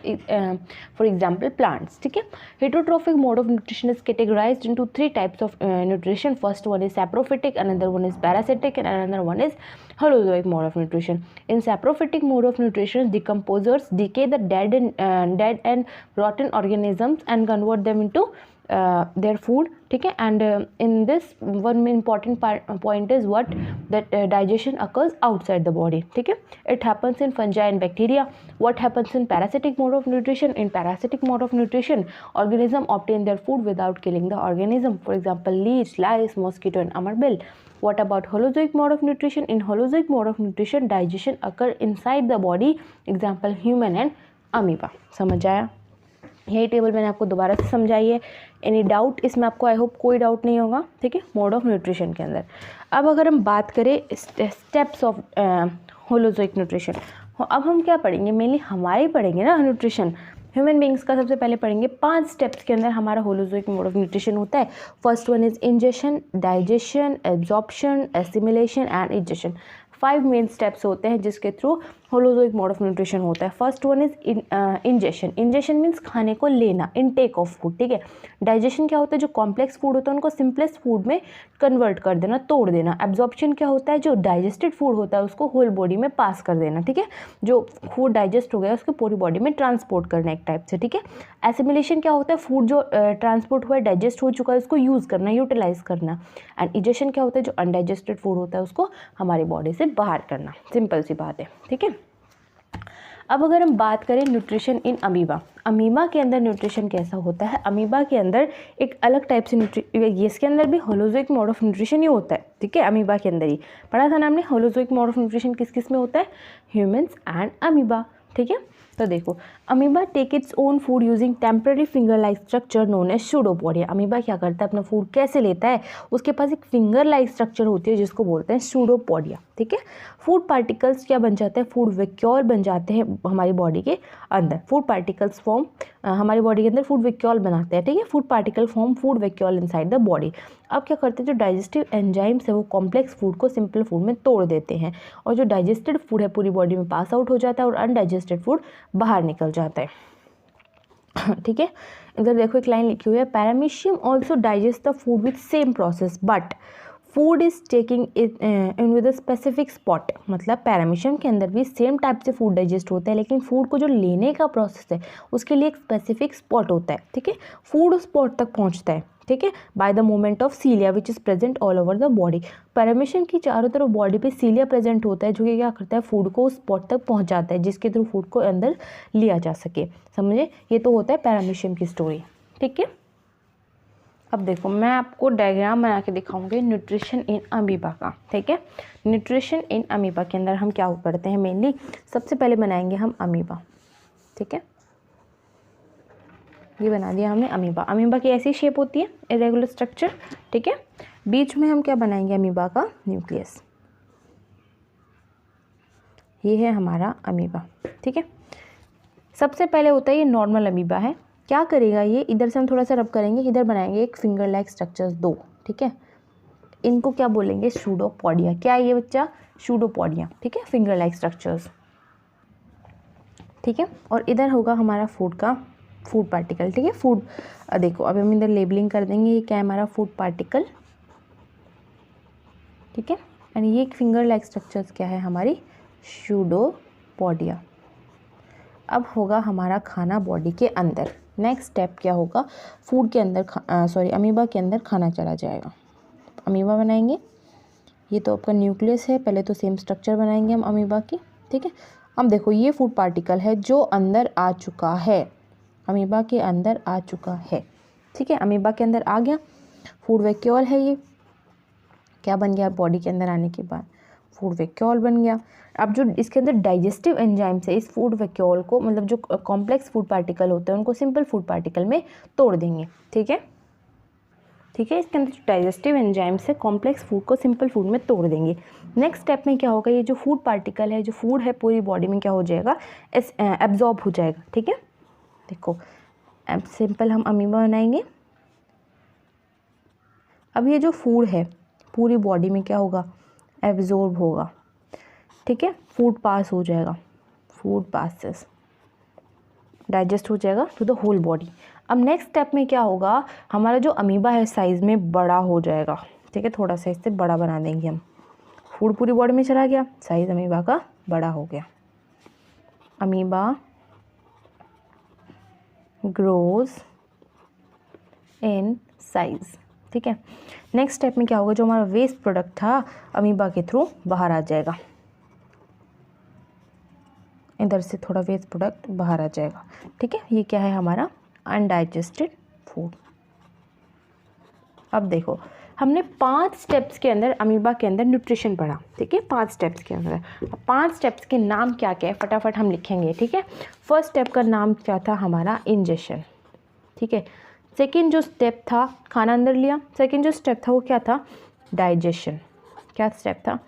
for example plants, ठीक है। Heterotrophic mode of nutrition is categorised into 3 types of nutrition, first one is saprophytic, another one is parasitic, and another one is holozoic mode of nutrition. In saprophytic mode of nutrition, decomposers decay the dead and rotten organisms and convert them into their food, ठीक है। And in this one important point is what, that digestion occurs outside the body, ठीक है। It happens in fungi and bacteria. What happens in parasitic mode of nutrition? In parasitic mode of nutrition, organism obtain their food without killing the organism, for example leech, lice, mosquito and amarbill. What about holozoic mode of nutrition? In holozoic mode of nutrition, digestion occur inside the body, example human and amoeba। समझ आया, यही table मैंने आपको दोबारा से समझाई है। Any doubt इसमें आपको, आई होप कोई डाउट नहीं होगा, ठीक है, मोड ऑफ न्यूट्रिशन के अंदर। अब अगर हम बात करें स्टेप्स ऑफ होलोजोइक न्यूट्रिशन, अब हम क्या पढ़ेंगे, मेनली हमारे पढ़ेंगे ना न्यूट्रिशन, ह्यूमन बींग्स का सबसे पहले पढ़ेंगे। 5 स्टेप्स के अंदर हमारा होलोजोइक मोड ऑफ न्यूट्रिशन होता है। First one is ingestion, digestion, absorption, assimilation and egestion. 5 main steps होते हैं जिसके through holozoic mode of nutrition होता है। First one is ingestion. Ingestion means खाने को लेना, इनटेक ऑफ फूड, ठीक है। डाइजेशन क्या होता है, जो कॉम्प्लेक्स फूड होता है उनको सिंपलेस्ट फूड में कन्वर्ट कर देना, तोड़ देना। एब्जॉर्प्शन क्या होता है, जो डाइजेस्टेड फूड होता है उसको होल बॉडी में पास कर देना, ठीक है। जो फूड डाइजेस्ट हो गया उसको पूरी बॉडी में ट्रांसपोर्ट करना एक टाइप से, ठीक है। एसिमिलेशन क्या होता है, फूड जो ट्रांसपोर्ट हुआ है, डाइजेस्ट हो चुका है, उसको यूज़ करना, यूटिलाइज करना। एंड इजेशन क्या होता है, जो अनडाइजेस्टेड फूड होता है उसको हमारी बॉडी से बाहर करना। सिंपल सी बात है, ठीक है। अब अगर हम बात करें न्यूट्रिशन इन अमीबा, अमीबा के अंदर न्यूट्रिशन कैसा होता है। अमीबा के अंदर एक अलग टाइप से इसके अंदर भी होलोजोइक मोड ऑफ न्यूट्रिशन ही होता है, ठीक है। अमीबा के अंदर ही पढ़ा था ना हमने, होलोजोइक मोड ऑफ न्यूट्रिशन किस किस में होता है, ह्यूमंस एंड अमीबा, ठीक है। तो देखो, amoeba take its own food using temporary finger like structure known as pseudopodia. Amoeba क्या करता है, अपना फूड कैसे लेता है, उसके पास एक फिंगर लाइक स्ट्रक्चर होती है जिसको बोलते हैं सूडोपोडिया, ठीक है। फूड पार्टिकल्स क्या बन जाते हैं, फूड वैक्यूल बन जाते हैं हमारी बॉडी के अंदर। फूड पार्टिकल्स फॉर्म हमारी बॉडी के अंदर फूड वैक्यूल बनाते हैं, ठीक है। Food particle form food vacuole inside the body. अब क्या करते हैं, जो डाइजेस्टिव एंजाइम्स है वो कॉम्प्लेक्स फूड को सिंपल फूड में तोड़ देते हैं, और जो डाइजेस्टेड फूड है पूरी बॉडी में पास आउट हो जाता है और अनडाइजेस्टेड फूड बाहर निकल जाता है, ठीक है। इधर देखो एक लाइन लिखी हुई है, paramecium also digest the food with same process but food is taking in with a specific spot. मतलब पैरामीशियम के अंदर भी सेम टाइप से फूड डाइजेस्ट होता है, लेकिन फूड को जो लेने का प्रोसेस है उसके लिए एक स्पेसिफिक स्पॉट होता है, ठीक है। फूड उस स्पॉट तक पहुंचता है, ठीक है, bye the movement of सीलिया which is present all over the body. Paramecium की चारों तरफ बॉडी पे सीलिया प्रेजेंट होता है, जो कि क्या करता है, फूड को उस स्पॉट तक पहुंचाता है जिसके थ्रू फूड को अंदर लिया जा सके। समझे, ये तो होता है पैरामीशियम की स्टोरी, ठीक है। अब देखो, मैं आपको डायग्राम बना के दिखाऊंगी न्यूट्रिशन इन अमीबा का, ठीक है। न्यूट्रिशन इन अमीबा के अंदर हम क्या करते हैं, मेनली सबसे पहले बनाएंगे हम अमीबा, ठीक है। ये बना दिया हमने अमीबा। अमीबा की ऐसी शेप होती है, इरेगुलर स्ट्रक्चर, ठीक है। बीच में हम क्या बनाएंगे, अमीबा का न्यूक्लियस। ये है हमारा अमीबा, ठीक है। सबसे पहले होता है ये नॉर्मल अमीबा है। क्या करेगा ये, इधर से हम थोड़ा सा रब करेंगे, इधर बनाएंगे एक फिंगर लाइक स्ट्रक्चर्स दो, ठीक है। इनको क्या बोलेंगे, सूडोपोडिया। क्या है ये बच्चा, सूडोपोडिया, ठीक है, फिंगर लाइक स्ट्रक्चर्स, ठीक है। और इधर होगा हमारा फूड पार्टिकल, ठीक है। फूड देखो, अब हम इधर लेबलिंग कर देंगे, ये क्या है हमारा फूड पार्टिकल, ठीक है। एंड ये फिंगर लाइक स्ट्रक्चर्स क्या है, हमारी सूडोपोडिया। अब होगा हमारा खाना बॉडी के अंदर। नेक्स्ट स्टेप क्या होगा, फूड के अंदर अमीबा के अंदर खाना चला जाएगा। अमीबा बनाएंगे, ये तो आपका न्यूक्लियस है, पहले तो सेम स्ट्रक्चर बनाएंगे हम अमीबा की, ठीक है। अब देखो, ये फूड पार्टिकल है जो अंदर आ चुका है, अमीबा के अंदर आ चुका है, ठीक है। अमीबा के अंदर आ गया, फूड वैक्यूल है, ये क्या बन गया बॉडी के अंदर आने के बाद, फूड वैक्यूल बन गया। अब जो इसके अंदर डाइजेस्टिव एंजाइम्स है, इस फूड वैक्यूल को, मतलब जो कॉम्प्लेक्स फूड पार्टिकल होते हैं उनको सिंपल फूड पार्टिकल में तोड़ देंगे, ठीक है, ठीक है। इसके अंदर जो डाइजेस्टिव एंजाइम्स है कॉम्प्लेक्स फूड को सिंपल फूड में तोड़ देंगे। नेक्स्ट स्टेप में क्या होगा, ये जो फूड पार्टिकल है, जो फूड है पूरी बॉडी में क्या हो जाएगा, एब्जॉर्ब हो जाएगा, ठीक है। देखो, अब सिंपल हम अमीबा बनाएंगे। अब ये जो फूड है पूरी बॉडी में क्या होगा, एब्जॉर्ब होगा, ठीक है। फूड पास हो जाएगा, फूड पासेस, डाइजेस्ट हो जाएगा टू द होल बॉडी। अब नेक्स्ट स्टेप में क्या होगा, हमारा जो अमीबा है साइज़ में बड़ा हो जाएगा, ठीक है। थोड़ा सा इससे बड़ा बना देंगे हम, फूड पूरी बॉडी में चला गया, साइज़ अमीबा का बड़ा हो गया। अमीबा ग्रोज इन साइज, ठीक है। नेक्स्ट स्टेप में क्या होगा, जो हमारा वेस्ट प्रोडक्ट था अमीबा के थ्रू बाहर आ जाएगा, इधर से थोड़ा वेस्ट प्रोडक्ट बाहर आ जाएगा, ठीक है। ये क्या है हमारा अनडाइजेस्टेड फूड। अब देखो, हमने 5 स्टेप्स के अंदर अमीबा के अंदर न्यूट्रिशन पढ़ा, ठीक है। 5 स्टेप्स के अंदर, 5 स्टेप्स के नाम क्या क्या है फटाफट हम लिखेंगे, ठीक है। फर्स्ट स्टेप का नाम क्या था हमारा, इंजेशन, ठीक है। सेकेंड जो स्टेप था, खाना अंदर लिया। सेकेंड जो स्टेप था वो क्या था, डाइजेशन। क्या स्टेप था,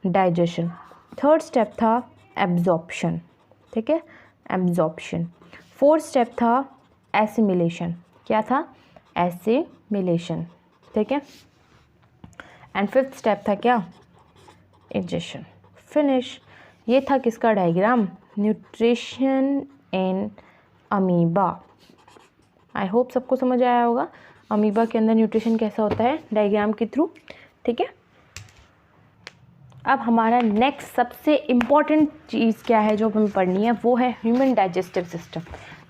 डाइजेशन। थर्ड स्टेप था एब्जॉर्प्शन, ठीक है, एब्जॉर्प्शन। फोर्थ स्टेप था एसिमिलेशन। क्या था, एसिमिलेशन, ठीक है। एंड फिफ्थ स्टेप था क्या, इंजेशन। फिनिश। ये था किसका diagram, nutrition in amoeba. I hope सबको समझ आया होगा अमीबा के अंदर न्यूट्रिशन कैसा होता है डायग्राम के थ्रू। ठीक है, अब हमारा नेक्स्ट सबसे इम्पॉर्टेंट चीज़ क्या है जो हमें पढ़नी है, वो है ह्यूमन डाइजेस्टिव सिस्टम।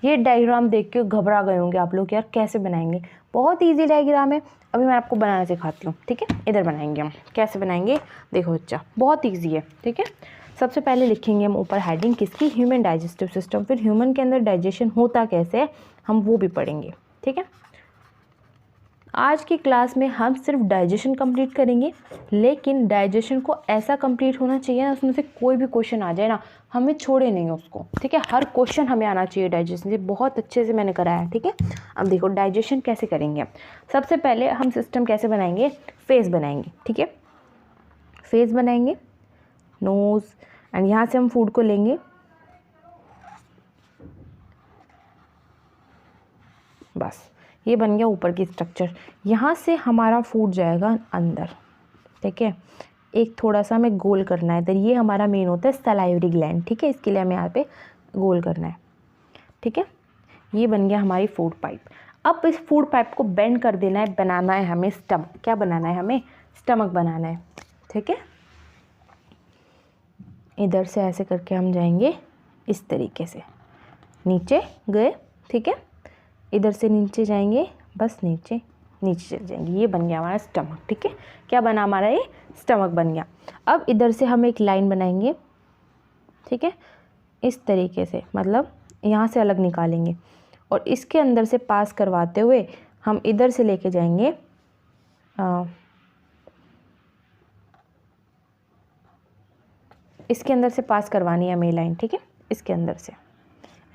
ये डायग्राम देख के घबरा गए होंगे आप लोग, यार कैसे बनाएंगे, बहुत इजी डायग्राम है। अभी मैं आपको बनाना सिखाती हूँ। ठीक है, इधर बनाएंगे हम, कैसे बनाएंगे देखो बच्चा, बहुत ईजी है। ठीक है, सबसे पहले लिखेंगे हम ऊपर हेडिंग किसकी, ह्यूमन डाइजेस्टिव सिस्टम। फिर ह्यूमन के अंदर डाइजेशन होता कैसे है हम वो भी पढ़ेंगे। ठीक है, आज की क्लास में हम सिर्फ डाइजेशन कंप्लीट करेंगे, लेकिन डाइजेशन को ऐसा कंप्लीट होना चाहिए ना उसमें से कोई भी क्वेश्चन आ जाए ना हमें छोड़े नहीं उसको। ठीक है, हर क्वेश्चन हमें आना चाहिए डाइजेशन से, बहुत अच्छे से मैंने कराया है। ठीक है, अब देखो डाइजेशन कैसे करेंगे। सबसे पहले हम सिस्टम कैसे बनाएंगे, फेस बनाएंगे। ठीक है, फेस बनाएंगे, नोज़, एंड यहाँ से हम फूड को लेंगे, बस ये बन गया ऊपर की स्ट्रक्चर। यहाँ से हमारा फूड जाएगा अंदर। ठीक है, एक थोड़ा सा हमें गोल करना है इधर, ये हमारा मेन होता है सलाइवरी ग्लैंड। ठीक है, इसके लिए हमें यहाँ पे गोल करना है। ठीक है, ये बन गया हमारी फूड पाइप। अब इस फूड पाइप को बेंड कर देना है, बनाना है हमें स्टमक। क्या बनाना है हमें, स्टमक बनाना है। ठीक है, इधर से ऐसे करके हम जाएंगे इस तरीके से, नीचे गए। ठीक है, इधर से नीचे जाएंगे, बस नीचे नीचे चल जाएंगे, ये बन गया हमारा स्टमक। ठीक है, क्या बना हमारा, ये स्टमक बन गया। अब इधर से हम एक लाइन बनाएंगे। ठीक है, इस तरीके से, मतलब यहाँ से अलग निकालेंगे और इसके अंदर से पास करवाते हुए हम इधर से लेके जाएंगे इसके अंदर से पास करवानी है हमें लाइन। ठीक है, इसके अंदर से,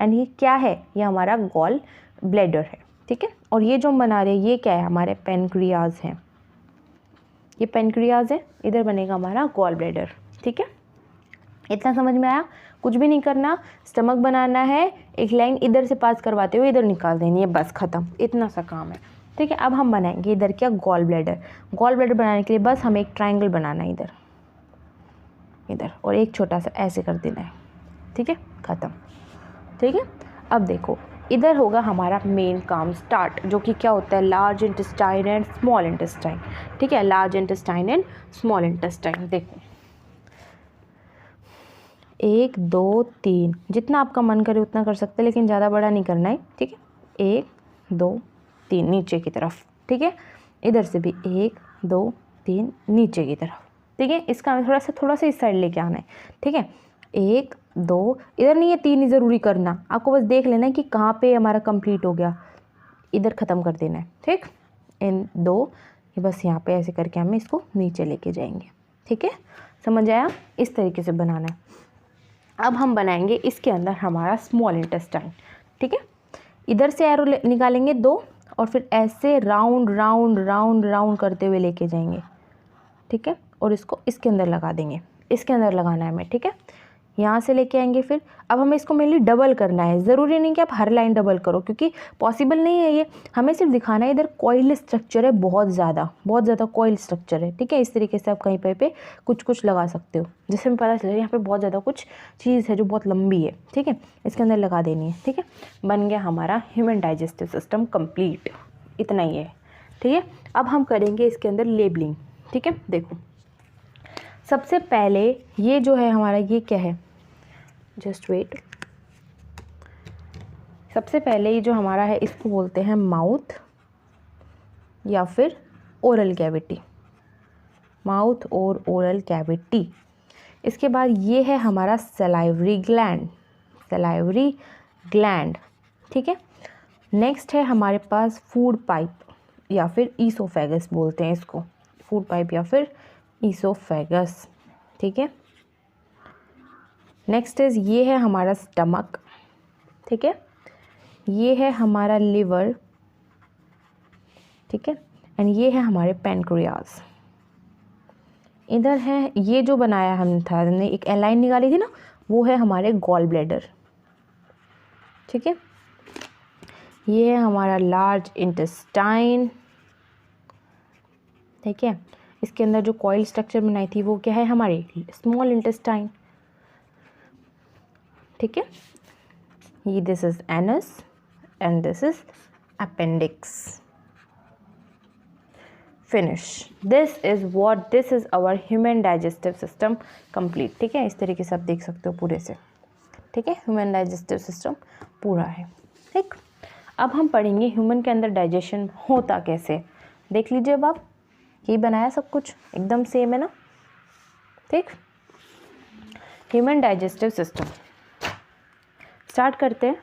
एंड ये क्या है, ये हमारा गॉल ब्लैडर है। ठीक है, और ये जो हम बना रहे हैं ये क्या है, हमारे पेनक्रियाज हैं, ये पेनक्रियाज है, इधर बनेगा हमारा गॉल ब्लैडर। ठीक है, इतना समझ में आया, कुछ भी नहीं करना, स्टमक बनाना है, एक लाइन इधर से पास करवाते हुए इधर निकाल देनी है, बस ख़त्म, इतना सा काम है। ठीक है, अब हम बनाएंगे इधर क्या, गॉल ब्लैडर। गॉल ब्लैडर बनाने के लिए बस हमें एक ट्राइंगल बनाना है इधर, इधर, और एक छोटा सा ऐसे कर देना है। ठीक है, ख़त्म। ठीक है, अब देखो इधर होगा हमारा मेन काम स्टार्ट, जो कि क्या होता है, large intestine and small intestine. ठीक है, large intestine and small intestine. देखो 1 2 3, जितना आपका मन करे उतना कर सकते हैं, लेकिन ज़्यादा बड़ा नहीं करना है। ठीक है, 1 2 3 नीचे की तरफ। ठीक है, इधर से भी 1 2 3 नीचे की तरफ। ठीक है, इसका हमें थोड़ा सा इस साइड लेके आना है। ठीक है, 1 2, इधर नहीं है 3 ही ज़रूरी करना, आपको बस देख लेना है कि कहाँ पे हमारा कंप्लीट हो गया, इधर ख़त्म कर देना है। ठीक, इन 2, ये बस यहाँ पे ऐसे करके हमें इसको नीचे लेके जाएंगे। ठीक है, समझ आया, इस तरीके से बनाना है। अब हम बनाएंगे इसके अंदर हमारा स्मॉल इंटेस्टाइन। ठीक है, इधर से एरो निकालेंगे 2 और फिर ऐसे राउंड राउंड राउंड राउंड करते हुए लेके जाएंगे। ठीक है, और इसको इसके अंदर लगा देंगे, इसके अंदर लगाना है हमें। ठीक है, यहाँ से लेके आएंगे। फिर अब हमें इसको मेनली डबल करना है, ज़रूरी नहीं कि आप हर लाइन डबल करो क्योंकि पॉसिबल नहीं है ये, हमें सिर्फ दिखाना है इधर कॉइल स्ट्रक्चर है, बहुत ज़्यादा कॉइल स्ट्रक्चर है। ठीक है, इस तरीके से आप कहीं पे कुछ कुछ लगा सकते हो, जिससे हमें पता चले यहाँ पे बहुत ज़्यादा कुछ चीज़ है जो बहुत लंबी है। ठीक है, इसके अंदर लगा देनी है। ठीक है, बन गया हमारा ह्यूमन डाइजेस्टिव सिस्टम कंप्लीट, इतना ही है। ठीक है, अब हम करेंगे इसके अंदर लेबलिंग। ठीक है, देखो सबसे पहले ये जो है हमारा, ये क्या है, जस्ट वेट, सबसे पहले ये जो हमारा है इसको बोलते हैं माउथ या फिर ओरल कैविटी, माउथ और ओरल कैविटी। इसके बाद ये है हमारा सलाइवरी ग्लैंड, सलाइवरी ग्लैंड। ठीक है, नेक्स्ट है हमारे पास फूड पाइप या फिर ईसोफेगस बोलते हैं इसको, फूड पाइप या फिर ईसोफेगस। ठीक है, नेक्स्ट इज ये है हमारा स्टमक। ठीक है, ये है हमारा लिवर। ठीक है, एंड ये है हमारे पैनक्रियाज। इधर है ये जो बनाया हमने एक लाइन निकाली थी ना, वो है हमारे गॉल ब्लैडर। ठीक है, ये है हमारा लार्ज इंटेस्टाइन। ठीक है, इसके अंदर जो कॉइल स्ट्रक्चर बनाई थी वो क्या है हमारी स्मॉल इंटेस्टाइन। ठीक है, ये this is anus and this is appendix. Finish. This is our human digestive system complete. ठीक है, इस तरीके से आप देख सकते हो पूरे से। ठीक है, ह्यूमन डाइजेस्टिव सिस्टम पूरा है। ठीक, अब हम पढ़ेंगे ह्यूमन के अंदर डाइजेशन होता कैसे। देख लीजिए, अब आप ये बनाया सब कुछ एकदम सेम है ना। ठीक, ह्यूमन डाइजेस्टिव सिस्टम स्टार्ट करते हैं।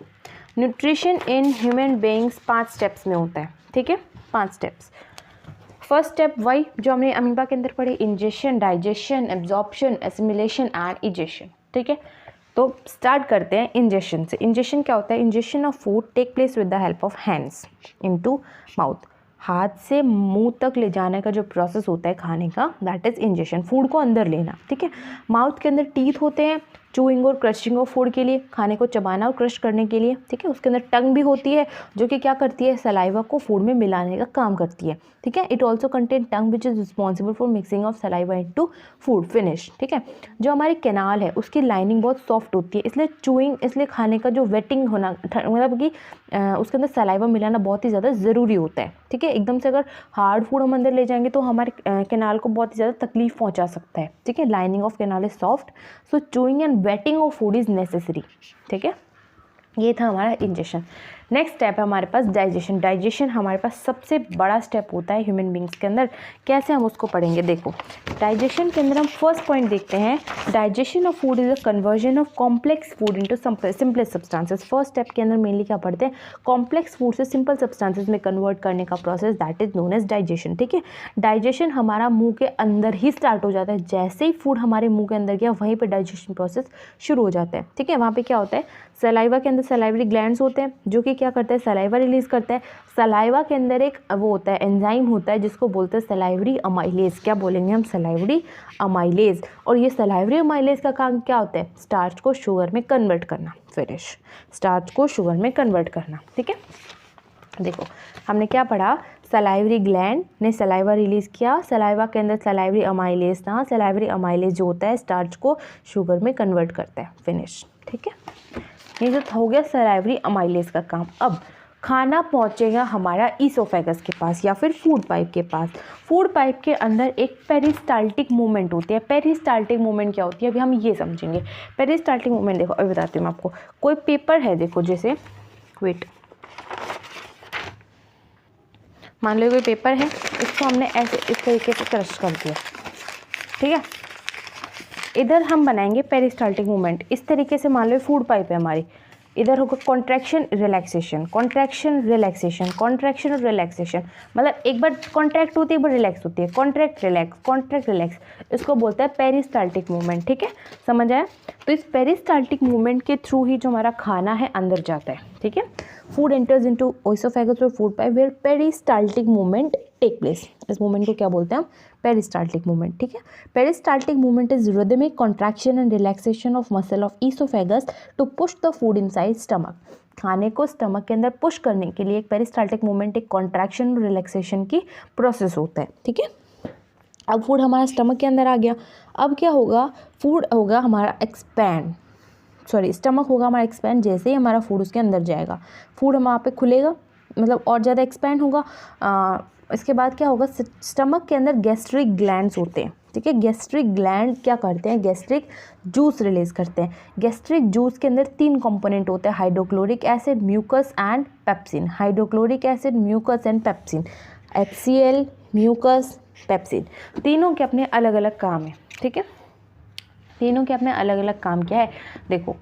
Nutrition in human beings 5 steps में होता है। ठीक है, 5 स्टेप्स। फर्स्ट स्टेप वही जो हमने अमीबा के अंदर पढ़े, ingestion, digestion, absorption, assimilation and egestion. ठीक है, तो स्टार्ट करते हैं इंजेशन से। इंजेशन क्या होता है? Ingestion of food take place with the help of hands into mouth. हाथ से मुंह तक ले जाने का जो प्रोसेस होता है खाने का, दैट इज इंजेशन, फूड को अंदर लेना। ठीक है, माउथ के अंदर टीथ होते हैं चूइंग और क्रशिंग ऑफ फूड के लिए, खाने को चबाना और क्रश करने के लिए। ठीक है, उसके अंदर टंग भी होती है जो कि क्या करती है? सलाइवा को फूड में मिलाने का काम करती है। ठीक है, it also contain tongue which is responsible for mixing of saliva into food. Finish. ठीक है, जो हमारी कैनाल है उसकी लाइनिंग बहुत सॉफ्ट होती है, इसलिए चूइंग, इसलिए खाने का जो वेटिंग होना, मतलब कि उसके अंदर सलाइवा मिलाना बहुत ही ज़्यादा ज़रूरी होता है। ठीक है, एकदम से अगर हार्ड फूड हम अंदर ले जाएंगे तो हमारे कैनाल को बहुत ही ज़्यादा तकलीफ पहुंचा सकता है। ठीक है, lining of canal is soft, so chewing and waiting of food is necessary. ठीक है, ये था हमारा इंजेशन। नेक्स्ट स्टेप है हमारे पास डाइजेशन। डाइजेशन हमारे पास सबसे बड़ा स्टेप होता है ह्यूमन बींग्स के अंदर। कैसे हम उसको पढ़ेंगे? देखो, डाइजेशन के अंदर हम फर्स्ट पॉइंट देखते हैं, digestion of food is a conversion of complex food into simplest substances. First step के अंदर मेनली क्या पढ़ते हैं? कॉम्प्लेक्स फूड से सिंपल सब्सटेंसेस में कन्वर्ट करने का process, that is known as digestion. ठीक है, डाइजेशन हमारा मुंह के अंदर ही स्टार्ट हो जाता है। जैसे ही फूड हमारे मुंह के अंदर गया, वहीं पर डाइजेशन प्रोसेस शुरू हो जाता है। ठीक है, वहाँ पर क्या होता है? सलाइवा के अंदर सलाइवरी ग्लैंड्स होते हैं जो कि क्या करता है? सलाइवा रिलीज करता है। सलाइवा के अंदर एक वो होता है, एंजाइम होता है जिसको बोलते हैं सलाइवरी अमाइलेज। क्या बोलेंगे हम? Salivary amylase. और ये सलाइवरी अमाइलेज का काम क्या होता है? स्टार्च को शुगर में कन्वर्ट करना। फिनिश। स्टार्च को शुगर में कन्वर्ट करना। ठीक है, देखो हमने क्या पढ़ा? सलाइवरी ग्लैंड ने सलाइवा रिलीज़ किया, सलाइवा के अंदर सलाइवरी अमाइलेज था। सलाइवरी अमाइलेज जो होता है स्टार्च को शुगर में कन्वर्ट करता है। फिनिश। ठीक है, ये जो हो गया सलाइवरी अमाइलेज का काम। अब खाना पहुंचेगा हमारा ईसोफेगस के पास या फिर फूड पाइप के पास। फूड पाइप के अंदर एक पेरिस्टाल्टिक मूवमेंट होती है। पेरिस्टाल्टिक मूवमेंट क्या होती है? अभी हम ये समझेंगे। पेरिस्टाल्टिक मूवमेंट देखो, अभी बताती हूँ मैं आपको। कोई पेपर है, देखो जैसे, वेट, मान लो कोई पेपर है, इसको हमने ऐसे इस तरीके से क्रश कर दिया। ठीक है, इधर हम बनाएंगे पेरिस्टाल्टिक मूवमेंट इस तरीके से। मान लो फूड पाइप है हमारी, इधर होगा contraction relaxation, contraction relaxation, contraction और रिलैक्सेशन। मतलब एक बार कॉन्ट्रैक्ट होती है, एक बार रिलैक्स होती है, कॉन्ट्रैक्ट रिलैक्स, कॉन्ट्रैक्ट रिलैक्स, इसको बोलते हैं पेरिस्टाल्टिक मूवमेंट। ठीक है, समझ आया? तो इस पेरिस्टाल्टिक मूवमेंट के थ्रू ही जो हमारा खाना है अंदर जाता है। ठीक है, फूड एंटर्स इनटू ओइसोफेगस और food pipe where peristaltic movement take place. इस मूवमेंट को क्या बोलते हैं हम? Peristaltic movement. ठीक है, peristaltic movement is rhythmic contraction and relaxation of muscle of oesophagus to push the food inside stomach. खाने को स्टमक के अंदर पुश करने के लिए एक पेरिस्टाल्टिक मूवमेंट, एक कॉन्ट्रैक्शन और रिलैक्सेशन की प्रोसेस होता है। ठीक है, अब फूड हमारा स्टमक के अंदर आ गया। अब क्या होगा? फूड होगा हमारा एक्सपैंड, स्टमक होगा हमारा एक्सपैंड। जैसे ही हमारा फूड उसके अंदर जाएगा, फूड हम वहाँ पे खुलेगा, मतलब और ज़्यादा एक्सपैंड होगा। इसके बाद क्या होगा? स्टमक के अंदर गैस्ट्रिक ग्लैंड्स होते हैं। ठीक है, गैस्ट्रिक ग्लैंड क्या करते हैं? गैस्ट्रिक जूस रिलीज करते हैं। गैस्ट्रिक जूस के अंदर 3 कंपोनेंट होते हैं, hydrochloric acid, mucus and pepsin. Hydrochloric acid, mucus and pepsin, HCl, mucus, pepsin, तीनों के अपने अलग अलग काम है। ठीक है, तीनों के अपने अलग अलग काम क्या है? देखो,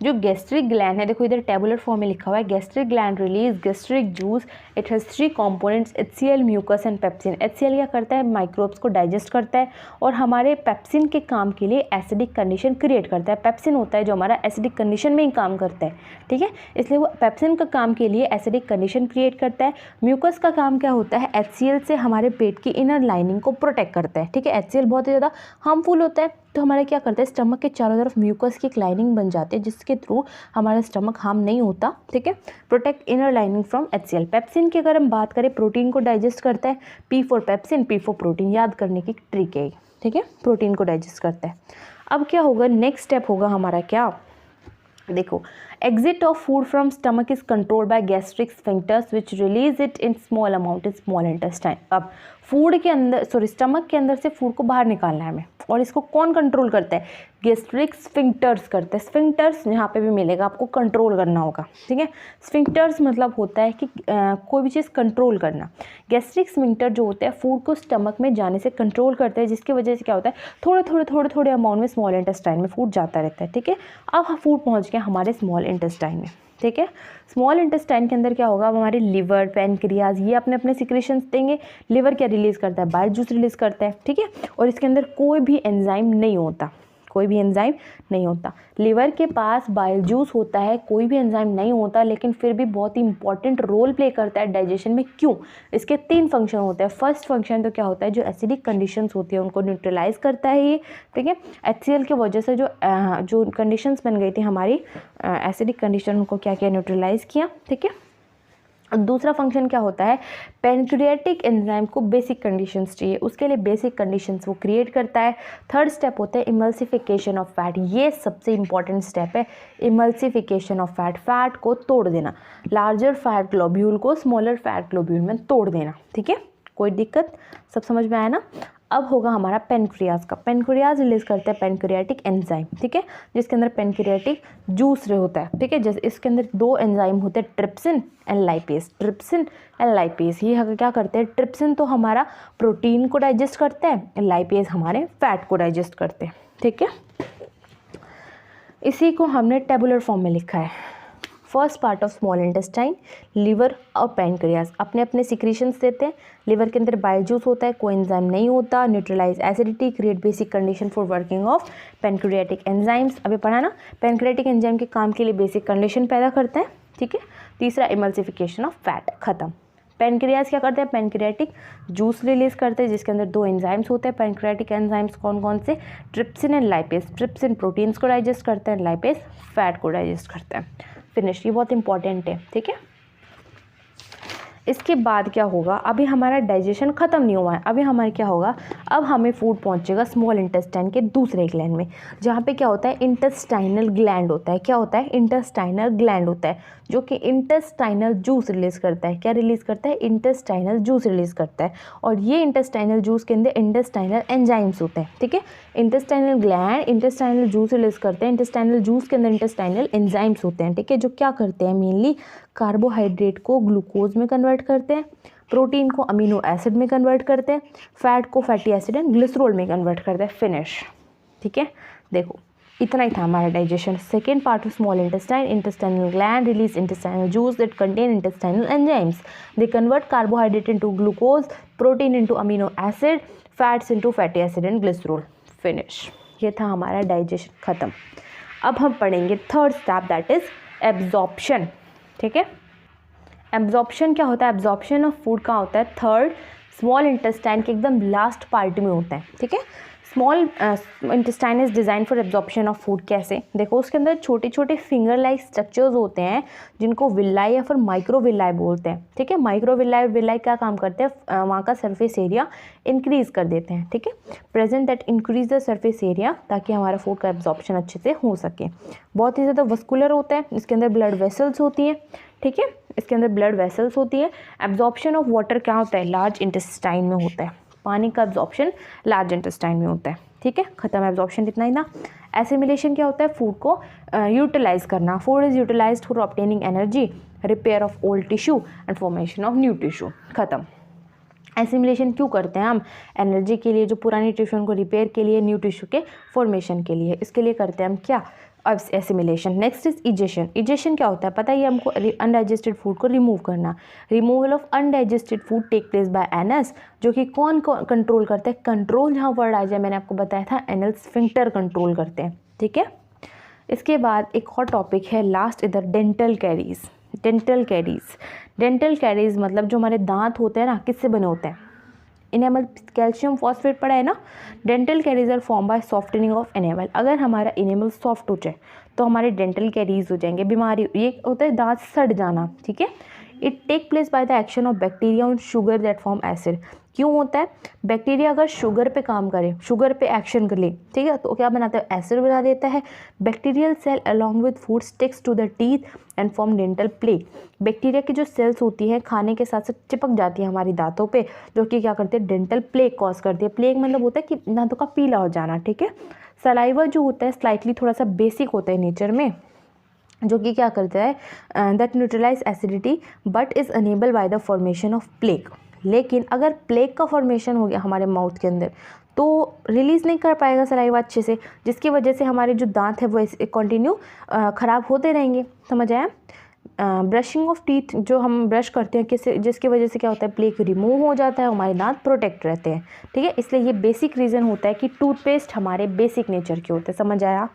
जो गैस्ट्रिक ग्लैंड है, देखो इधर टेबुलर फॉर्म में लिखा हुआ है, gastric gland release gastric juice, it has 3 components, HCl, mucus and pepsin. HCl क्या करता है? माइक्रोब्स को डाइजेस्ट करता है, और हमारे पेप्सिन के काम के लिए एसिडिक कंडीशन क्रिएट करता है। पेप्सिन होता है जो हमारा एसिडिक कंडीशन में ही काम करता है। ठीक है, इसलिए वो पेप्सिन का काम के लिए एसिडिक कंडीशन क्रिएट करता है। म्यूकस का काम क्या होता है? HCl से हमारे पेट की इनर लाइनिंग को प्रोटेक्ट करता है। ठीक है, HCl बहुत ही ज़्यादा हार्मफुल होता है, तो हमारा क्या करता है? स्टमक के चारों तरफ म्यूकस की एक लाइनिंग बन जाती है जिसके थ्रू हमारा स्टमक हार्म नहीं होता। ठीक है, protect inner lining from HCl। Pepsin की अगर हम बात करें, प्रोटीन को डाइजेस्ट करता है। P for pepsin, P for protein, याद करने की ट्रिक है। ठीक है, प्रोटीन को डाइजेस्ट करता है। अब क्या होगा? नेक्स्ट स्टेप होगा हमारा क्या? देखो, exit of food from stomach is controlled by gastric sphincters which release it in small amount in small intestine. अब फूड के अंदर स्टमक के अंदर से फूड को बाहर निकालना है हमें, और इसको कौन कंट्रोल करता है? गैस्ट्रिक स्फिंक्टर्स करते हैं। स्फिंक्टर्स यहाँ पे भी मिलेगा, आपको कंट्रोल करना होगा, ठीक है। स्फिंक्टर्स मतलब होता है कि कोई भी चीज़ कंट्रोल करना। गैस्ट्रिक स्फिंक्टर जो होता है फूड को स्टमक में जाने से कंट्रोल करते हैं, जिसकी वजह से क्या होता है, थोड़े अमाउंट में स्मॉल इंटेस्टाइन में फूड जाता रहता है, ठीक है। अब फूड पहुँच गया हमारे स्मॉल इंटेस्टाइन में, ठीक है। स्मॉल इंटेस्टाइन के अंदर क्या होगा, अब हमारे लिवर, पैनक्रियाज ये अपने अपने सिक्रेशंस देंगे। लिवर क्या रिलीज़ करता है? बाइल जूस रिलीज़ करता है, ठीक है। और इसके अंदर कोई भी एंजाइम नहीं होता, कोई भी एंजाइम नहीं होता। लिवर के पास बाइल जूस होता है, कोई भी एंजाइम नहीं होता, लेकिन फिर भी बहुत ही इंपॉर्टेंट रोल प्ले करता है डाइजेशन में। क्यों? इसके 3 फंक्शन होते हैं। फर्स्ट फंक्शन तो क्या होता है, जो एसिडिक कंडीशंस होती है उनको न्यूट्रलाइज करता है ये, ठीक है। HCl की वजह से जो कंडीशंस बन गई थी हमारी एसिडिक कंडीशन, उनको क्या किया? न्यूट्रलाइज किया, ठीक है। दूसरा फंक्शन क्या होता है, पैनक्रियाटिक एंजाइम को बेसिक कंडीशंस चाहिए, उसके लिए बेसिक कंडीशंस वो क्रिएट करता है। थर्ड स्टेप होता है इमल्सिफिकेशन ऑफ फैट। ये सबसे इंपॉर्टेंट स्टेप है, इमल्सिफिकेशन ऑफ फैट, फैट को तोड़ देना, लार्जर फैट ग्लोब्यूल को स्मॉलर फैट ग्लोब्यूल में तोड़ देना, ठीक है। कोई दिक्कत? सब समझ में आया ना? अब होगा हमारा पेनक्रियाज का। पेनक्रियाज रिलीज करते हैं पेनक्रियाटिक एंजाइम, ठीक है, जिसके अंदर पेनक्रियाटिक जूस होता है, ठीक है। जैसे इसके अंदर 2 एंजाइम होते हैं, trypsin and lipase. Trypsin and lipase ये क्या करते हैं? ट्रिप्सिन तो हमारा प्रोटीन को डाइजेस्ट करते हैं, लाइपेज हमारे फैट को डाइजेस्ट करते हैं, ठीक है। इसी को हमने टेबुलर फॉर्म में लिखा है। First part of small intestine, liver और पैनक्रियाज अपने अपने सिक्रीशंस देते हैं। लिवर के अंदर बाइल जूस होता है, कोई एंजाइम नहीं होता, neutralise acidity, create basic condition for working of pancreatic enzymes. अभी पढ़ा ना, पैनक्रियाटिक एंजाइम के काम के लिए बेसिक कंडीशन पैदा करते हैं, ठीक है। तीसरा इमल्सिफिकेशन ऑफ फैट, खत्म। पैनक्रियाज क्या करते हैं? पैनक्रियाटिक जूस रिलीज करते हैं, जिसके अंदर 2 एंजाइम्स होते हैं। पैनक्रियाटिक एंजाइम्स कौन कौन से? Trypsin and lipase. Trypsin proteins को डाइजेस्ट करते हैं, लाइपेज फैट को डाइजेस्ट करते हैं। फिनिश। ये बहुत इंपॉर्टेंट है, ठीक है। इसके बाद क्या होगा, अभी हमारा डाइजेशन ख़त्म नहीं हुआ है, अभी हमारे क्या होगा, अब हमें फूड पहुंचेगा स्मॉल इंटेस्टाइन के दूसरे ग्लैंड में, जहाँ पे क्या होता है, इंटेस्टाइनल ग्लैंड होता है। क्या होता है? इंटेस्टाइनल ग्लैंड होता है, जो कि इंटेस्टाइनल जूस रिलीज़ करता है। क्या रिलीज़ करता है? इंटेस्टाइनल जूस रिलीज़ करता है। और ये इंटेस्टाइनल जूस के अंदर इंटेस्टाइनल एंजाइम्स होते हैं, ठीक है। Intestinal gland intestinal juice release करते हैं, इंटेस्टाइनल जूस के अंदर इंटेस्टाइनल एंजाइम्स होते हैं, ठीक है, जो क्या करते हैं, मेनली कार्बोहाइड्रेट को ग्लूकोज में कन्वर्ट करते हैं, प्रोटीन को अमीनो एसिड में कन्वर्ट करते हैं, फैट को फैटी एसिड एंड ग्लिसरॉल में कन्वर्ट करते हैं। फिनिश, ठीक है। देखो इतना ही था हमारा digestion. Second part of small intestine, intestinal gland release intestinal juice that contain intestinal enzymes, they convert carbohydrate into glucose, protein into amino acid, fats into fatty acid and glycerol. Finish. ये था हमारा digestion, खत्म। अब हम पढ़ेंगे third step, that is absorption, ठीक है। Absorption क्या होता है? एब्जॉर्प्शन ऑफ फूड का होता है थर्ड स्मॉल इंटेस्टाइन के एकदम लास्ट पार्ट में होता है, ठीक है। Small intestine is design for absorption of food. कैसे? देखो उसके अंदर छोटे छोटे फिंगर लाइक स्ट्रक्चर्स होते हैं, जिनको विलाई या फिर माइक्रोविलाई बोलते हैं, ठीक है। माइक्रोविलाई विलाई क्या काम करते हैं? वहाँ का सरफेस एरिया इंक्रीज़ कर देते हैं, ठीक है। Present that increase the surface area, ताकि हमारा फूड का एब्जॉर्प्शन अच्छे से हो सके। बहुत ही ज़्यादा वस्कुलर होता है, इसके अंदर ब्लड वेसल्स होती हैं, ठीक है, इसके अंदर ब्लड वेसल्स होती है। एब्जॉर्प्शन ऑफ वाटर क्या होता है? लार्ज इंटेस्टाइन में होता है। पानी का एब्जॉर्प्शन लार्ज इंटेस्टाइन में होता है, ठीक है। खत्म, एब्जॉर्प्शन इतना ही था। एसिमिलेशन क्या होता है? फूड को यूटिलाइज करना। Food is utilised for obtaining energy, repair of old tissue and formation of new tissue. खत्म। एसिमिलेशन क्यों करते हैं हम? एनर्जी के लिए, जो पुरानी टिश्यू को रिपेयर के लिए, न्यू टिश्यू के फॉर्मेशन के लिए, इसके लिए करते हैं हम क्या? Assimilation. Next is egestion. Egestion क्या होता है? पता है, ये हमको अनडाइजेस्टेड फूड को रिमूव करना। Removal of undigested food take place by anus, जो कि कौन कंट्रोल करता है? कंट्रोल जहाँ वर्ड आ जाए, मैंने आपको बताया था, एनल स्फिंक्टर कंट्रोल करते हैं, ठीक है। इसके बाद एक और टॉपिक है लास्ट, इधर dental caries. Dental caries, dental caries मतलब जो हमारे दांत होते हैं ना, किससे बने होते हैं? इनेमल, कैल्शियम फॉस्फेट पड़ा है ना। Dental caries are form by softening of enamel. अगर हमारा इनेमल सॉफ्ट हो जाए तो हमारे डेंटल कैरीज हो जाएंगे। बीमारी, ये होता है दांत सड़ जाना, ठीक है। It take place by the action of bacteria on sugar that form acid. क्यों होता है? बैक्टीरिया अगर शुगर पे काम करे, शुगर पे एक्शन कर ले, ठीक है, तो क्या बनाता है? एसिड बना देता है। Bacterial cell along with food sticks to the teeth and form dental plaque. Bacteria की जो सेल्स होती हैं खाने के साथ साथ चिपक जाती है हमारी दांतों पे, जो कि क्या करते हैं? डेंटल प्लेक कॉज करती है। प्लेक मतलब होता है कि दांतों का पीला हो जाना, ठीक है। सलाइवा जो होता है स्लाइटली थोड़ा सा बेसिक होता है नेचर में, जो कि क्या करता है? That neutralise acidity but is unable by the formation of plaque. लेकिन अगर प्लेक का फॉर्मेशन हो गया हमारे माउथ के अंदर तो रिलीज़ नहीं कर पाएगा सलाइवा अच्छे से, जिसकी वजह से हमारे जो दांत है वो कंटिन्यू ख़राब होते रहेंगे। समझ आया? ब्रशिंग ऑफ टीथ, जो हम ब्रश करते हैं किससे, जिसकी वजह से क्या होता है? प्लेक रिमूव हो जाता है, हमारे दांत प्रोटेक्ट रहते हैं, ठीक है। इसलिए ये बेसिक रीज़न होता है कि टूथपेस्ट हमारे बेसिक नेचर के होते हैं। समझ आया?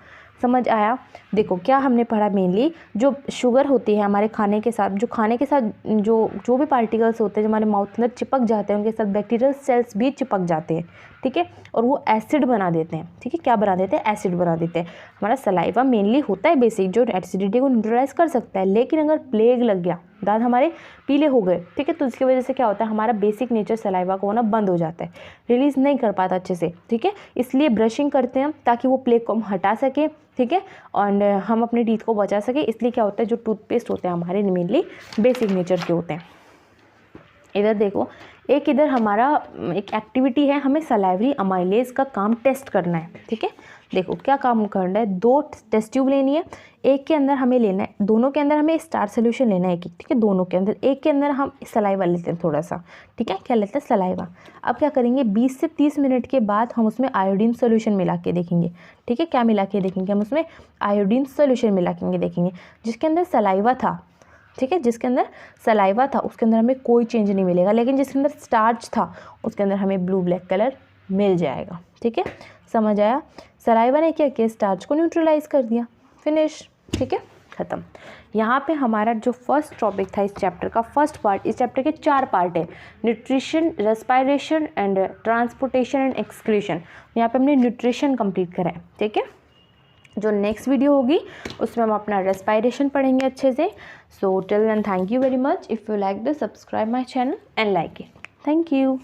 समझ आया? देखो क्या हमने पढ़ा, मेनली जो शुगर होती है हमारे खाने के साथ, जो खाने के साथ जो भी पार्टिकल्स होते हैं जो हमारे माउथ के अंदर चिपक जाते हैं, उनके साथ बैक्टीरियल सेल्स भी चिपक जाते हैं, ठीक है, और वो एसिड बना देते हैं, ठीक है। क्या बना देते हैं? एसिड बना देते हैं। हमारा सलाइवा मेनली होता है बेसिक, जो एसिडिटी को न्यूट्रलाइज कर सकता है, लेकिन अगर प्लेग लग गया, दांत हमारे पीले हो गए, ठीक है, तो इसकी वजह से क्या होता है? हमारा बेसिक नेचर सलाइवा को होना बंद हो जाता है, रिलीज़ नहीं कर पाता अच्छे से, ठीक है। इसलिए ब्रशिंग करते हैं ताकि वो प्लेग को हम हटा सकें, ठीक है, और हम अपने टीथ को बचा सकें। इसलिए क्या होता है? जो टूथपेस्ट होते हैं हमारे मेनली बेसिक नेचर के होते हैं। इधर देखो, एक इधर हमारा एक एक्टिविटी है, हमें सलाइवरी अमाइलेज का काम टेस्ट करना है, ठीक है। देखो क्या काम करना है, 2 टेस्ट ट्यूब लेनी है, एक के अंदर हमें लेना है, दोनों के अंदर हमें स्टार सोल्यूशन लेना है एक, ठीक है, दोनों के अंदर, एक के अंदर हम सलाइवा लेते हैं थोड़ा सा, ठीक है, क्या लेते हैं? सलाइवा। अब क्या करेंगे? 20 से 30 मिनट के बाद हम उसमें आयोडीन सोल्यूशन मिला के देखेंगे, ठीक है। क्या मिला के देखेंगे? हम उसमें आयोडीन सोल्यूशन मिला के देखेंगे, जिसके अंदर सलाइवा था, ठीक है, जिसके अंदर सलाइवा था उसके अंदर हमें कोई चेंज नहीं मिलेगा, लेकिन जिसके अंदर स्टार्च था उसके अंदर हमें ब्लू ब्लैक कलर मिल जाएगा, ठीक है। समझ आया? सलाइवा ने क्या किया? स्टार्च को न्यूट्रलाइज कर दिया, फिनिश, ठीक है, ख़त्म। यहाँ पे हमारा जो फर्स्ट टॉपिक था इस चैप्टर का फर्स्ट पार्ट, इस चैप्टर के 4 पार्ट है, nutrition, respiration and transportation and excretion. यहाँ पे हमने न्यूट्रिशन कंप्लीट करा है, ठीक है। जो नेक्स्ट वीडियो होगी उसमें हम अपना रेस्पिरेशन पढ़ेंगे अच्छे से। So till then thank you very much. If you like this, subscribe my channel and like it. Thank you.